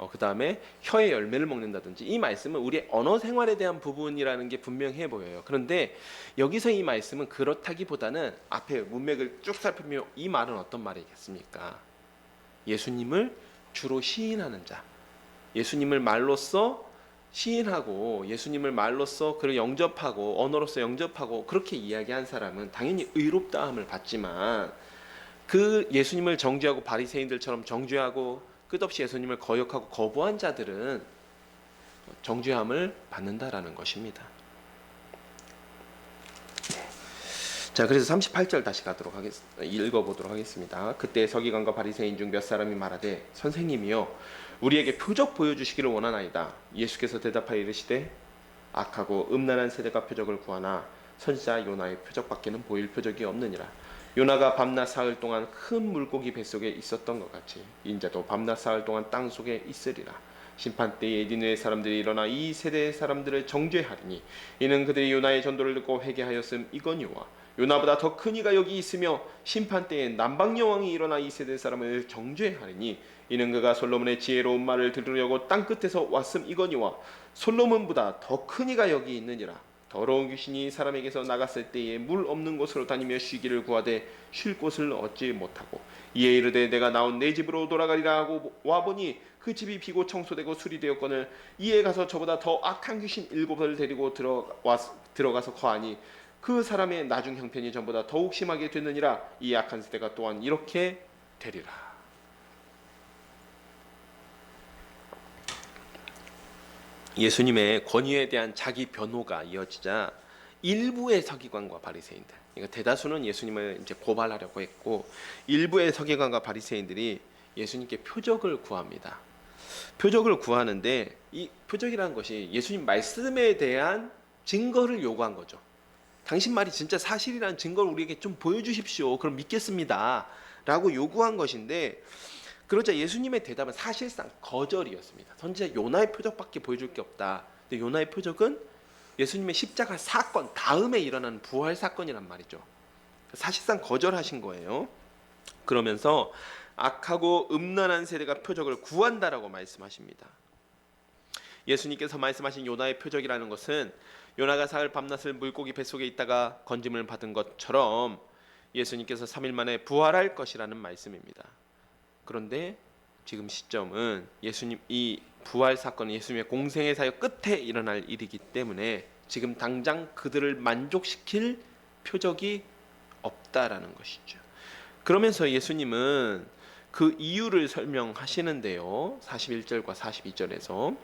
그 다음에 혀의 열매를 먹는다든지, 이 말씀은 우리의 언어 생활에 대한 부분이라는 게 분명해 보여요. 그런데 여기서 이 말씀은 그렇다기보다는 앞에 문맥을 쭉 살펴보면 이 말은 어떤 말이겠습니까? 예수님을 주로 시인하는 자, 예수님을 말로써 시인하고 예수님을 말로써 그를 영접하고 언어로서 영접하고 그렇게 이야기한 사람은 당연히 의롭다함을 받지만, 그 예수님을 정죄하고 바리새인들처럼 정죄하고 끝없이 예수님을 거역하고 거부한 자들은 정죄함을 받는다라는 것입니다. 자, 그래서 38절 다시 읽어보도록 하겠습니다. 그때 서기관과 바리새인 중 몇 사람이 말하되 선생님이여 우리에게 표적 보여주시기를 원하나이다. 예수께서 대답하여 이르시되 악하고 음란한 세대가 표적을 구하나 선지자 요나의 표적밖에는 보일 표적이 없느니라. 요나가 밤낮 사흘 동안 큰 물고기 뱃속에 있었던 것 같이 인자도 밤낮 사흘 동안 땅 속에 있으리라. 심판 때에 니느웨 사람들이 일어나 이 세대의 사람들을 정죄하리니 이는 그들이 요나의 전도를 듣고 회개하였음 이거니와 요나보다 더 큰 이가 여기 있으며 심판 때에 남방 여왕이 일어나 이 세대 사람을 정죄하리니 이는 그가 솔로몬의 지혜로운 말을 들으려고 땅 끝에서 왔음 이거니와 솔로몬보다 더 큰 이가 여기 있느니라. 더러운 귀신이 사람에게서 나갔을 때에 물 없는 곳으로 다니며 쉬기를 구하되 쉴 곳을 얻지 못하고 이에 이르되 내가 나온 내 집으로 돌아가리라 하고 와보니 그 집이 비고 청소되고 수리되었거늘 이에 가서 저보다 더 악한 귀신 7을 데리고 들어가서 거하니 그 사람의 나중 형편이 전보다 더욱 심하게 됐느니라. 이 악한 세대가 또한 이렇게 되리라. 예수님의 권위에 대한 자기 변호가 이어지자 일부의 서기관과 바리새인들, 그러니까 대다수는 예수님을 이제 고발하려고 했고 일부의 서기관과 바리새인들이 예수님께 표적을 구합니다. 표적을 구하는데 이 표적이라는 것이 예수님 말씀에 대한 증거를 요구한 거죠. 당신 말이 진짜 사실이라는 증거를 우리에게 좀 보여주십시오. 그럼 믿겠습니다. 라고 요구한 것인데 그러자 예수님의 대답은 사실상 거절이었습니다. 선지자 요나의 표적밖에 보여줄 게 없다. 근데 요나의 표적은 예수님의 십자가 사건 다음에 일어나는 부활 사건이란 말이죠. 사실상 거절하신 거예요. 그러면서 악하고 음란한 세대가 표적을 구한다라고 말씀하십니다. 예수님께서 말씀하신 요나의 표적이라는 것은 요나가 사흘 밤낮을 물고기 뱃속에 있다가 건짐을 받은 것처럼 예수님께서 3일 만에 부활할 것이라는 말씀입니다. 그런데 지금 시점은 예수님 이 부활 사건은 예수님의 공생의 사역 끝에 일어날 일이기 때문에 지금 당장 그들을 만족시킬 표적이 없다라는 것이죠. 그러면서 예수님은 그 이유를 설명하시는데요. 41절과 42절에서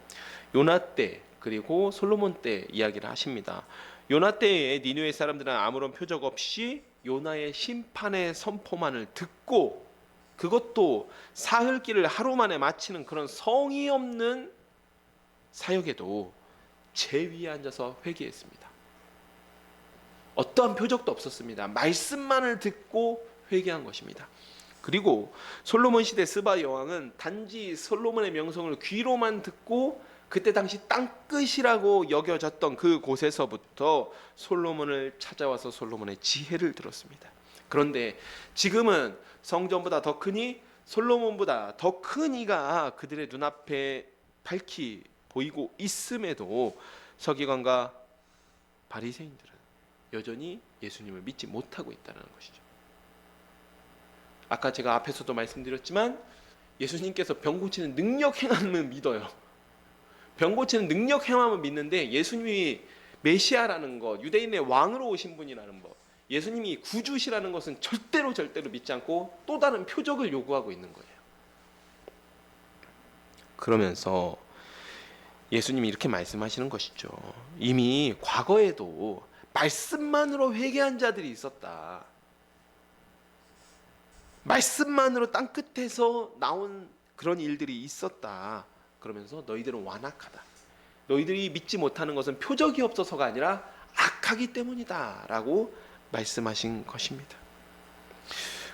요나 때 그리고 솔로몬 때 이야기를 하십니다. 요나 때에 니느웨 사람들은 아무런 표적 없이 요나의 심판의 선포만을 듣고 그것도 사흘길을 하루 만에 마치는 그런 성의 없는 사역에도 제 위에 앉아서 회개했습니다. 어떠한 표적도 없었습니다. 말씀만을 듣고 회개한 것입니다. 그리고 솔로몬 시대 스바 여왕은 단지 솔로몬의 명성을 귀로만 듣고 그때 당시 땅끝이라고 여겨졌던 그 곳에서부터 솔로몬을 찾아와서 솔로몬의 지혜를 들었습니다. 그런데 지금은 성전보다 더 크니 솔로몬보다 더 큰 이가 그들의 눈앞에 밝히 보이고 있음에도 서기관과 바리새인들은 여전히 예수님을 믿지 못하고 있다는 것이죠. 아까 제가 앞에서도 말씀드렸지만 예수님께서 병 고치는 능력 행함을 믿어요. 병 고치는 능력 행함을 믿는데 예수님이 메시아라는 것, 유대인의 왕으로 오신 분이라는 것, 예수님이 구주시라는 것은 절대로 믿지 않고 또 다른 표적을 요구하고 있는 거예요. 그러면서 예수님이 이렇게 말씀하시는 것이죠. 이미 과거에도 말씀만으로 회개한 자들이 있었다. 말씀만으로 땅끝에서 나온 그런 일들이 있었다. 그러면서 너희들은 완악하다. 너희들이 믿지 못하는 것은 표적이 없어서가 아니라 악하기 때문이다 라고 말씀하신 것입니다.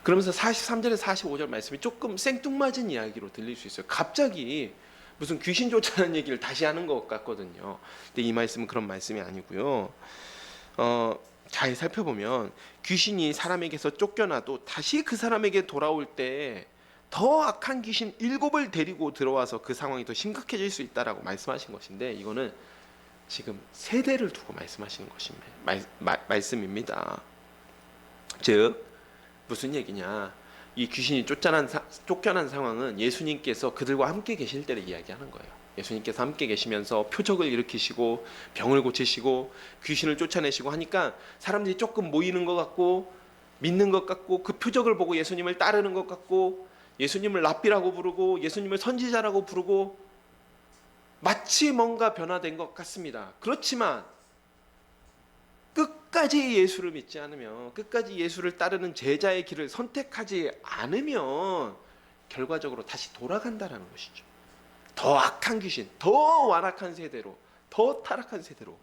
그러면서 43절에 45절 말씀이 조금 생뚱맞은 이야기로 들릴 수 있어요. 갑자기 무슨 귀신 쫓아내는 얘기를 다시 하는 것 같거든요. 근데 이 말씀은 그런 말씀이 아니고요. 잘 살펴보면 귀신이 사람에게서 쫓겨나도 다시 그 사람에게 돌아올 때 더 악한 귀신 7을 데리고 들어와서 그 상황이 더 심각해질 수 있다라고 말씀하신 것인데 이거는 지금 세대를 두고 말씀하시는 것입니다. 말씀입니다. 즉 무슨 얘기냐? 이 귀신이 쫓겨난 상황은 예수님께서 그들과 함께 계실 때를 이야기하는 거예요. 예수님께서 함께 계시면서 표적을 일으키시고 병을 고치시고 귀신을 쫓아내시고 하니까 사람들이 조금 모이는 것 같고 믿는 것 같고 그 표적을 보고 예수님을 따르는 것 같고 예수님을 랍비라고 부르고 예수님을 선지자라고 부르고 마치 뭔가 변화된 것 같습니다. 그렇지만 끝까지 예수를 믿지 않으면, 끝까지 예수를 따르는 제자의 길을 선택하지 않으면 결과적으로 다시 돌아간다라는 것이죠. 더 악한 귀신, 더 완악한 세대로, 더 타락한 세대로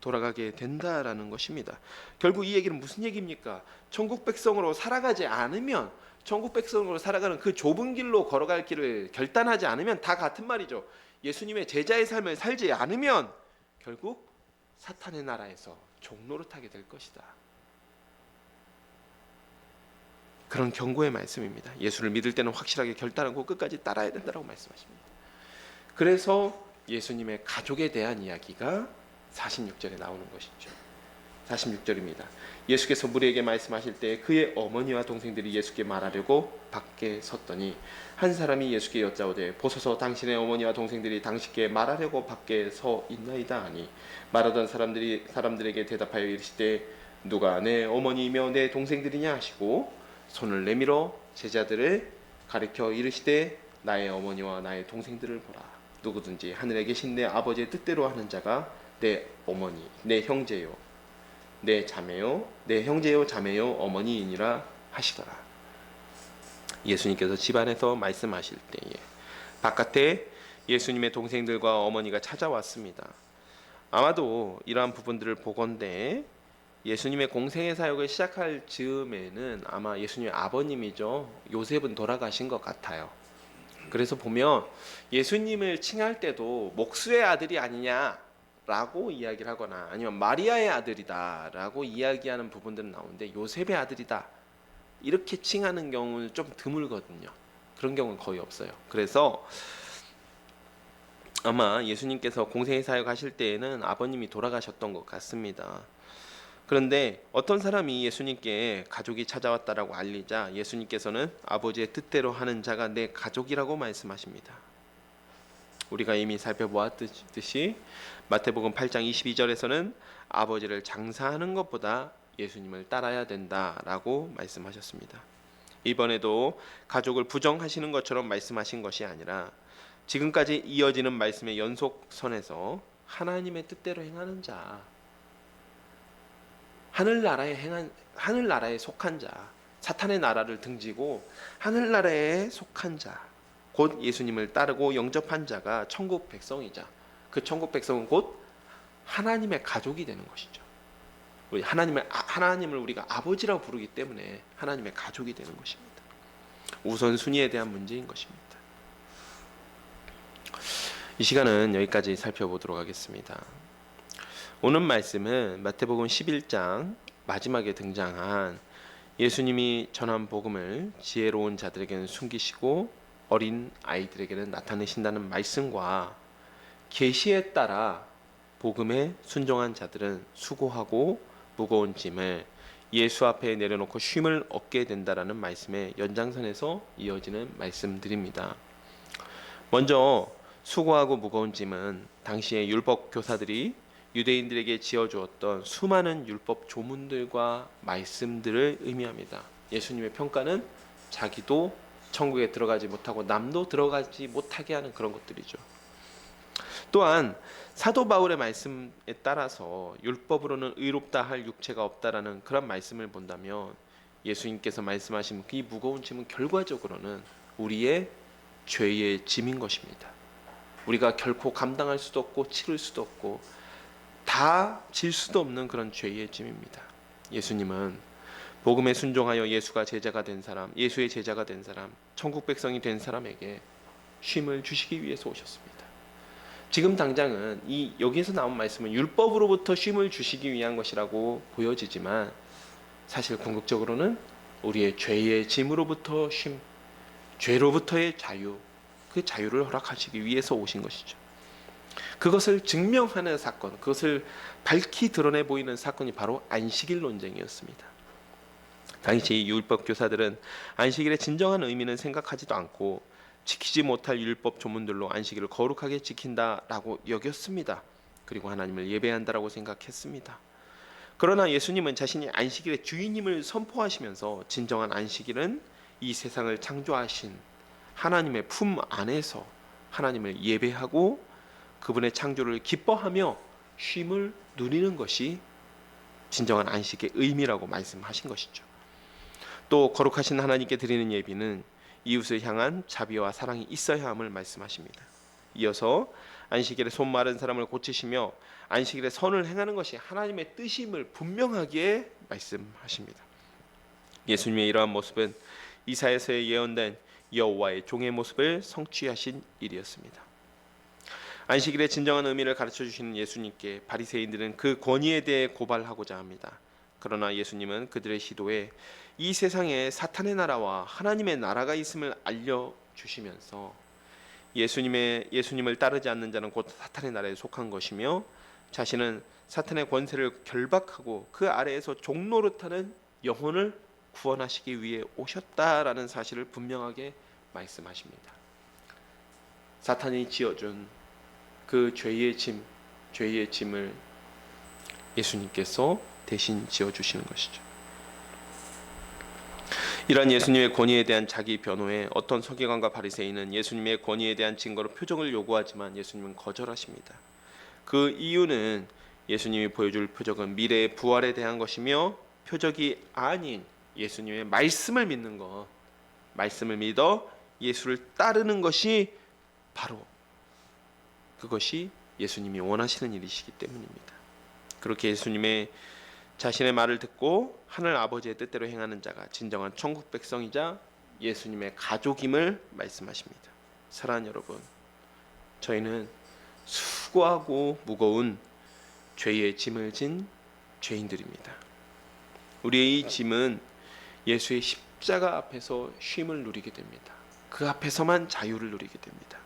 돌아가게 된다라는 것입니다. 결국 이 얘기는 무슨 얘기입니까? 천국 백성으로 살아가지 않으면, 천국 백성으로 살아가는 그 좁은 길로 걸어갈 길을 결단하지 않으면 다 같은 말이죠. 예수님의 제자의 삶을 살지 않으면 결국 사탄의 나라에서 종노릇하게 될 것이다. 그런 경고의 말씀입니다. 예수를 믿을 때는 확실하게 결단하고 끝까지 따라야 된다고 말씀하십니다. 그래서 예수님의 가족에 대한 이야기가 46절에 나오는 것이죠. 46절입니다. 예수께서 무리에게 말씀하실 때 그의 어머니와 동생들이 예수께 말하려고 밖에 섰더니 한 사람이 예수께 여짜오되 보소서 당신의 어머니와 동생들이 당신께 말하려고 밖에 서 있나이다 하니 말하던 사람들에게 대답하여 이르시되 누가 내 어머니이며 내 동생들이냐 하시고 손을 내밀어 제자들을 가리켜 이르시되 나의 어머니와 나의 동생들을 보라. 누구든지 하늘에 계신 내 아버지의 뜻대로 하는 자가 내 어머니, 내 형제요, 내 자매요, 내 형제요, 자매요, 어머니이니라 하시더라. 예수님께서 집안에서 말씀하실 때에 바깥에 예수님의 동생들과 어머니가 찾아왔습니다. 아마도 이러한 부분들을 보건대 예수님의 공생의 사역을 시작할 즈음에는 아마 예수님의 아버님이죠, 요셉은 돌아가신 것 같아요. 그래서 보면 예수님을 칭할 때도 목수의 아들이 아니냐라고 이야기를 하거나 아니면 마리아의 아들이다라고 이야기하는 부분들은 나오는데 요셉의 아들이다 이렇게 칭하는 경우는 좀 드물거든요. 그런 경우는 거의 없어요. 그래서 아마 예수님께서 공생의 사역하실 때에는 아버님이 돌아가셨던 것 같습니다. 그런데 어떤 사람이 예수님께 가족이 찾아왔다라고 알리자 예수님께서는 아버지의 뜻대로 하는 자가 내 가족이라고 말씀하십니다. 우리가 이미 살펴보았듯이 마태복음 8장 22절에서는 아버지를 장사하는 것보다 예수님을 따라야 된다라고 말씀하셨습니다. 이번에도 가족을 부정하시는 것처럼 말씀하신 것이 아니라 지금까지 이어지는 말씀의 연속선에서 하나님의 뜻대로 행하는 자, 하늘나라에 속한 자, 사탄의 나라를 등지고 하늘나라에 속한 자, 곧 예수님을 따르고 영접한 자가 천국 백성이자 그 천국 백성은 곧 하나님의 가족이 되는 것이죠. 우리 하나님을 우리가 아버지라고 부르기 때문에 하나님의 가족이 되는 것입니다. 우선순위에 대한 문제인 것입니다. 이 시간은 여기까지 살펴보도록 하겠습니다. 오늘 말씀은 마태복음 11장 마지막에 등장한 예수님이 전한 복음을 지혜로운 자들에게는 숨기시고 어린 아이들에게는 나타내신다는 말씀과 계시에 따라 복음에 순종한 자들은 수고하고 무거운 짐을 예수 앞에 내려놓고 쉼을 얻게 된다라는 말씀의 연장선에서 이어지는 말씀들입니다. 먼저 수고하고 무거운 짐은 당시의 율법 교사들이 유대인들에게 지어주었던 수많은 율법 조문들과 말씀들을 의미합니다. 예수님의 평가는 자기도 천국에 들어가지 못하고 남도 들어가지 못하게 하는 그런 것들이죠. 또한 사도 바울의 말씀에 따라서 율법으로는 의롭다 할 육체가 없다라는 그런 말씀을 본다면 예수님께서 말씀하신 이 무거운 짐은 결과적으로는 우리의 죄의 짐인 것입니다. 우리가 결코 감당할 수도 없고 치를 수도 없고 다 질 수도 없는 그런 죄의 짐입니다. 예수님은 복음에 순종하여 예수가 제자가 된 사람, 예수의 제자가 된 사람, 천국 백성이 된 사람에게 쉼을 주시기 위해서 오셨습니다. 지금 당장은 여기에서 나온 말씀은 율법으로부터 쉼을 주시기 위한 것이라고 보여지지만 사실 궁극적으로는 우리의 죄의 짐으로부터 쉼, 죄로부터의 자유, 그 자유를 허락하시기 위해서 오신 것이죠. 그것을 증명하는 사건, 그것을 밝히 드러내 보이는 사건이 바로 안식일 논쟁이었습니다. 당시 율법 교사들은 안식일의 진정한 의미는 생각하지도 않고 지키지 못할 율법 조문들로 안식일을 거룩하게 지킨다라고 여겼습니다. 그리고 하나님을 예배한다라고 생각했습니다. 그러나 예수님은 자신이 안식일의 주인임을 선포하시면서 진정한 안식일은 이 세상을 창조하신 하나님의 품 안에서 하나님을 예배하고 그분의 창조를 기뻐하며 쉼을 누리는 것이 진정한 안식의 의미라고 말씀하신 것이죠. 또 거룩하신 하나님께 드리는 예비는 이웃을 향한 자비와 사랑이 있어야 함을 말씀하십니다. 이어서 안식일에 손 마른 사람을 고치시며 안식일에 선을 행하는 것이 하나님의 뜻임을 분명하게 말씀하십니다. 예수님의 이러한 모습은 이사야서에 예언된 여호와의 종의 모습을 성취하신 일이었습니다. 안식일의 진정한 의미를 가르쳐 주시는 예수님께 바리새인들은 그 권위에 대해 고발하고자 합니다. 그러나 예수님은 그들의 시도에 이 세상에 사탄의 나라와 하나님의 나라가 있음을 알려주시면서 예수님을 따르지 않는 자는 곧 사탄의 나라에 속한 것이며 자신은 사탄의 권세를 결박하고 그 아래에서 종노릇하는 영혼을 구원하시기 위해 오셨다라는 사실을 분명하게 말씀하십니다. 사탄이 지어준 그 죄의 짐을 예수님께서 대신 지어주시는 것이죠. 이러한 예수님의 권위에 대한 자기 변호에 어떤 서기관과 바리새인은 예수님의 권위에 대한 증거로 표적을 요구하지만 예수님은 거절하십니다. 그 이유는 예수님이 보여줄 표적은 미래의 부활에 대한 것이며 표적이 아닌 예수님의 말씀을 믿는 것, 말씀을 믿어 예수를 따르는 것이 바로 그것이 예수님이 원하시는 일이시기 때문입니다. 그렇게 예수님의 자신의 말을 듣고 하늘 아버지의 뜻대로 행하는 자가 진정한 천국 백성이자 예수님의 가족임을 말씀하십니다. 사랑하는 여러분, 저희는 수고하고 무거운 죄의 짐을 진 죄인들입니다. 우리의 이 짐은 예수의 십자가 앞에서 쉼을 누리게 됩니다. 그 앞에서만 자유를 누리게 됩니다.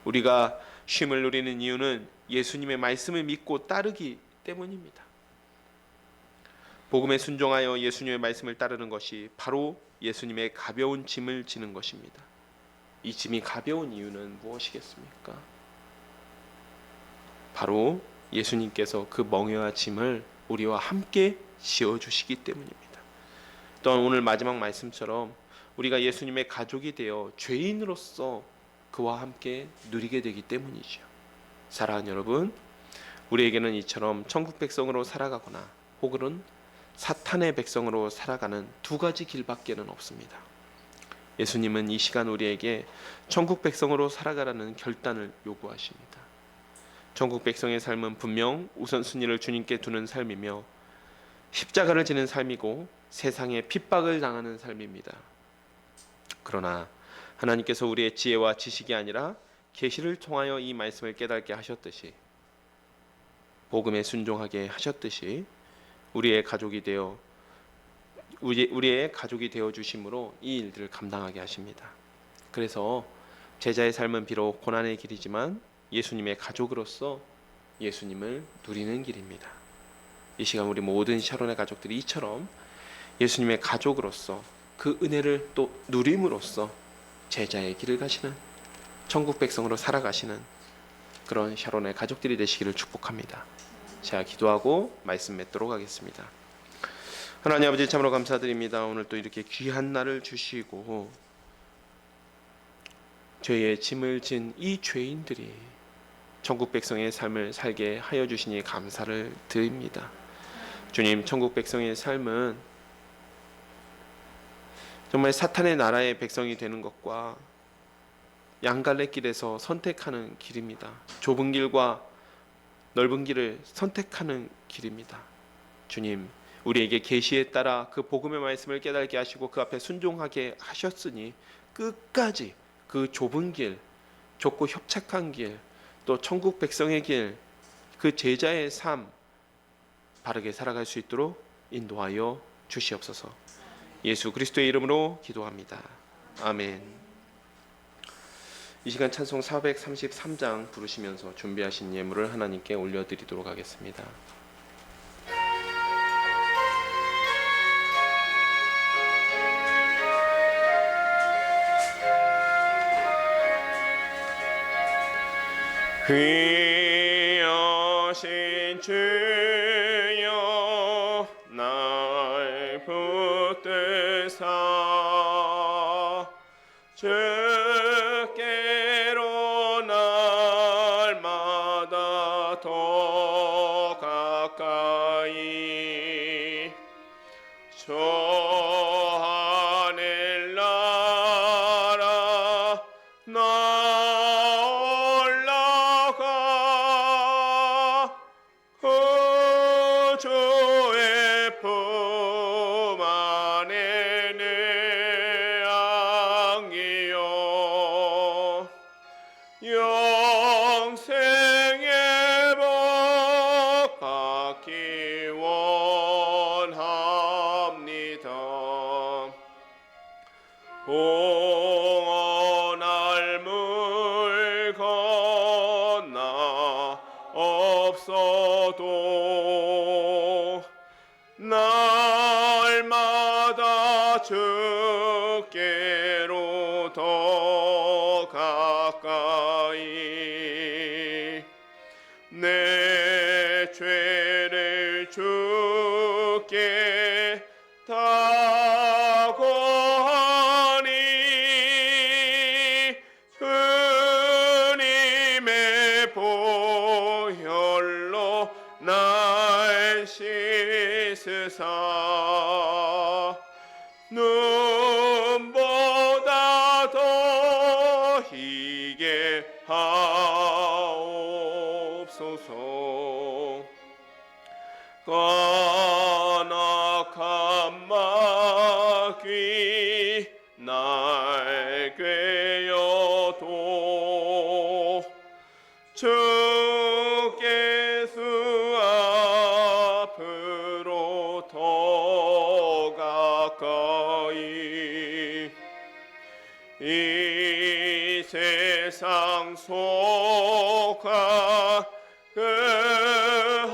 우리가 쉼을 누리는 이유는 예수님의 말씀을 믿고 따르기 때문입니다. 복음에 순종하여 예수님의 말씀을 따르는 것이 바로 예수님의 가벼운 짐을 지는 것입니다. 이 짐이 가벼운 이유는 무엇이겠습니까? 바로 예수님께서 그 멍에와 짐을 우리와 함께 지어주시기 때문입니다. 또한 오늘 마지막 말씀처럼 우리가 예수님의 가족이 되어 죄인으로서 그와 함께 누리게 되기 때문이죠. 사랑하는 여러분, 우리에게는 이처럼 천국 백성으로 살아가거나 혹은 사탄의 백성으로 살아가는 두 가지 길밖에는 없습니다. 예수님은 이 시간 우리에게 천국 백성으로 살아가라는 결단을 요구하십니다. 천국 백성의 삶은 분명 우선순위를 주님께 두는 삶이며 십자가를 지는 삶이고 세상에 핍박을 당하는 삶입니다. 그러나 하나님께서 우리의 지혜와 지식이 아니라 계시를 통하여 이 말씀을 깨닫게 하셨듯이 복음에 순종하게 하셨듯이 우리의 가족이 되어 주심으로 이 일들을 감당하게 하십니다. 그래서 제자의 삶은 비록 고난의 길이지만 예수님의 가족으로서 예수님을 누리는 길입니다. 이 시간 우리 모든 샤론의 가족들이 이처럼 예수님의 가족으로서 그 은혜를 또 누림으로써 제자의 길을 가시는 천국 백성으로 살아가시는 그런 샤론의 가족들이 되시기를 축복합니다. 제가 기도하고 말씀 맺도록 하겠습니다. 하나님 아버지 참으로 감사드립니다. 오늘 또 이렇게 귀한 날을 주시고 죄의 짐을 진 이 죄인들이 천국 백성의 삶을 살게 하여 주시니 감사를 드립니다. 주님, 천국 백성의 삶은 정말 사탄의 나라의 백성이 되는 것과 양갈래길에서 선택하는 길입니다. 좁은 길과 넓은 길을 선택하는 길입니다. 주님, 우리에게 계시에 따라 그 복음의 말씀을 깨닫게 하시고 그 앞에 순종하게 하셨으니 끝까지 그 좁은 길, 좁고 협착한 길, 또 천국 백성의 길, 그 제자의 삶 바르게 살아갈 수 있도록 인도하여 주시옵소서. 예수 그리스도의 이름으로 기도합니다. 아멘. 이 시간 찬송 433장 부르시면서 준비하신 예물을 하나님께 올려드리도록 하겠습니다. 귀하신 주여 날 붙드사 주께로 날마다 더 가까이 공언할 물 건너 없어도 날마다 주께로 더 가까이 내 죄를 주께 다고하니 주님의 보혈로 날 씻으사 눈보다 더 희게 하옵소서. 까나간 마귀 날 꿰어도 주께 수 앞으로 더 가까이 이 세상 속아 그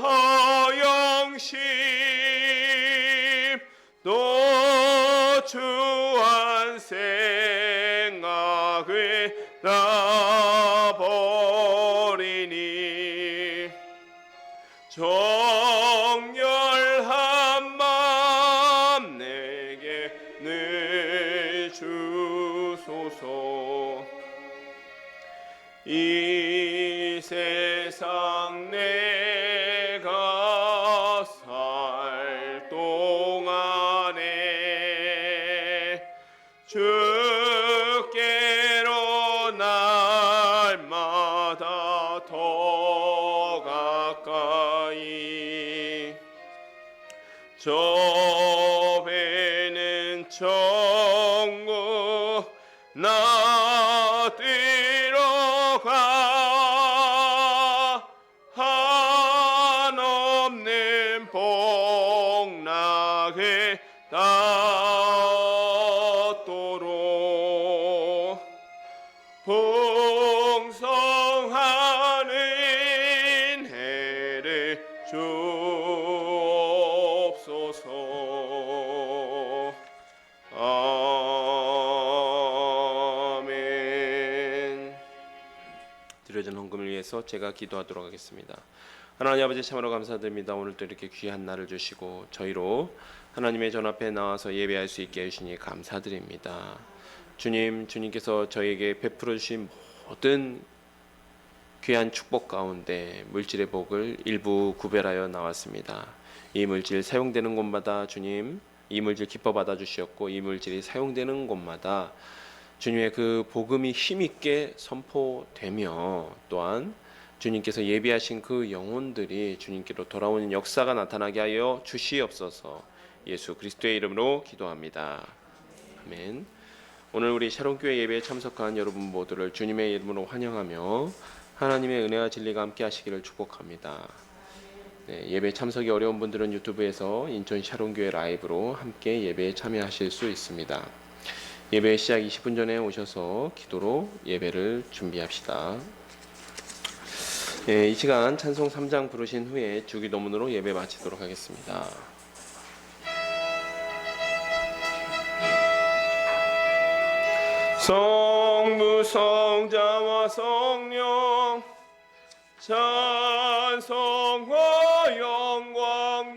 허영심 또 주한 생각을 놔버리니 정열한 맘 내게 늘 주소서. 이 세상 내가 살 동안에 주께로 날마다 더 가까이 저 배는 천국 나 들어가 한없는 복락을 닿도록 풍성한 은혜를 주옵소서. 아멘. 드려진 헌금을 위해서 제가 기도하도록 하겠습니다. 하나님 아버지 참으로 감사드립니다. 오늘도 이렇게 귀한 날을 주시고 저희로 하나님의 전 앞에 나와서 예배할 수 있게 해주시니 감사드립니다. 주님께서 저에게 베풀어 주신 모든 귀한 축복 가운데 물질의 복을 일부 구별하여 나왔습니다. 이 물질 사용되는 곳마다 주님 이 물질 기뻐 받아 주셨고 이 물질이 사용되는 곳마다 주님의 그 복음이 힘있게 선포되며 또한 주님께서 예비하신 그 영혼들이 주님께로 돌아오는 역사가 나타나게 하여 주시옵소서. 예수 그리스도의 이름으로 기도합니다. 아멘. 오늘 우리 샤론교회 예배에 참석한 여러분 모두를 주님의 이름으로 환영하며 하나님의 은혜와 진리가 함께 하시기를 축복합니다. 네, 예배 참석이 어려운 분들은 유튜브에서 인천 샤론교회 라이브로 함께 예배에 참여하실 수 있습니다. 예배 시작 20분 전에 오셔서 기도로 예배를 준비합시다. 이 시간 찬송 3장 부르신 후에 주기도문으로 예배 마치도록 하겠습니다. 성부 성자와 성령 찬송과 영광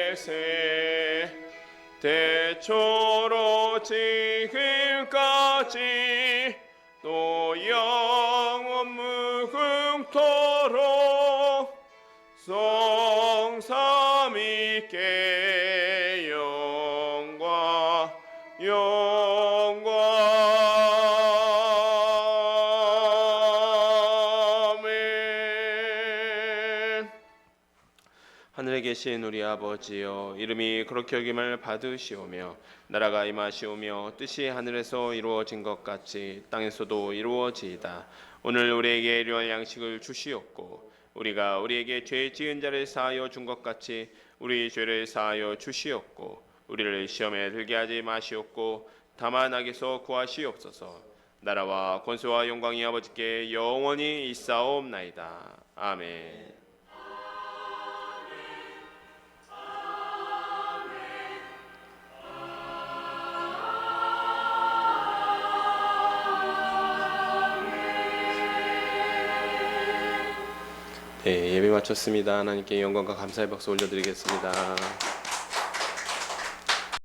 돌려보내세 대초로 지금까지 또 영원 무궁토록 성삼위께 영광 아멘. 하늘에 계신 우리 아버지여 이름이 그렇게 여김을 받으시오며 나라가 임하시오며 뜻이 하늘에서 이루어진 것 같이 땅에서도 이루어지이다. 오늘 우리에게 일용할 양식을 주시옵고 우리가 우리에게 죄 지은 자를 사하여 준 것 같이 우리 죄를 사하여 주시옵고 우리를 시험에 들게 하지 마시옵고 다만 악에서 구하시옵소서. 나라와 권세와 영광이 아버지께 영원히 있사옵나이다. 아멘. 네, 예배 마쳤습니다. 하나님께 영광과 감사의 박수 올려드리겠습니다.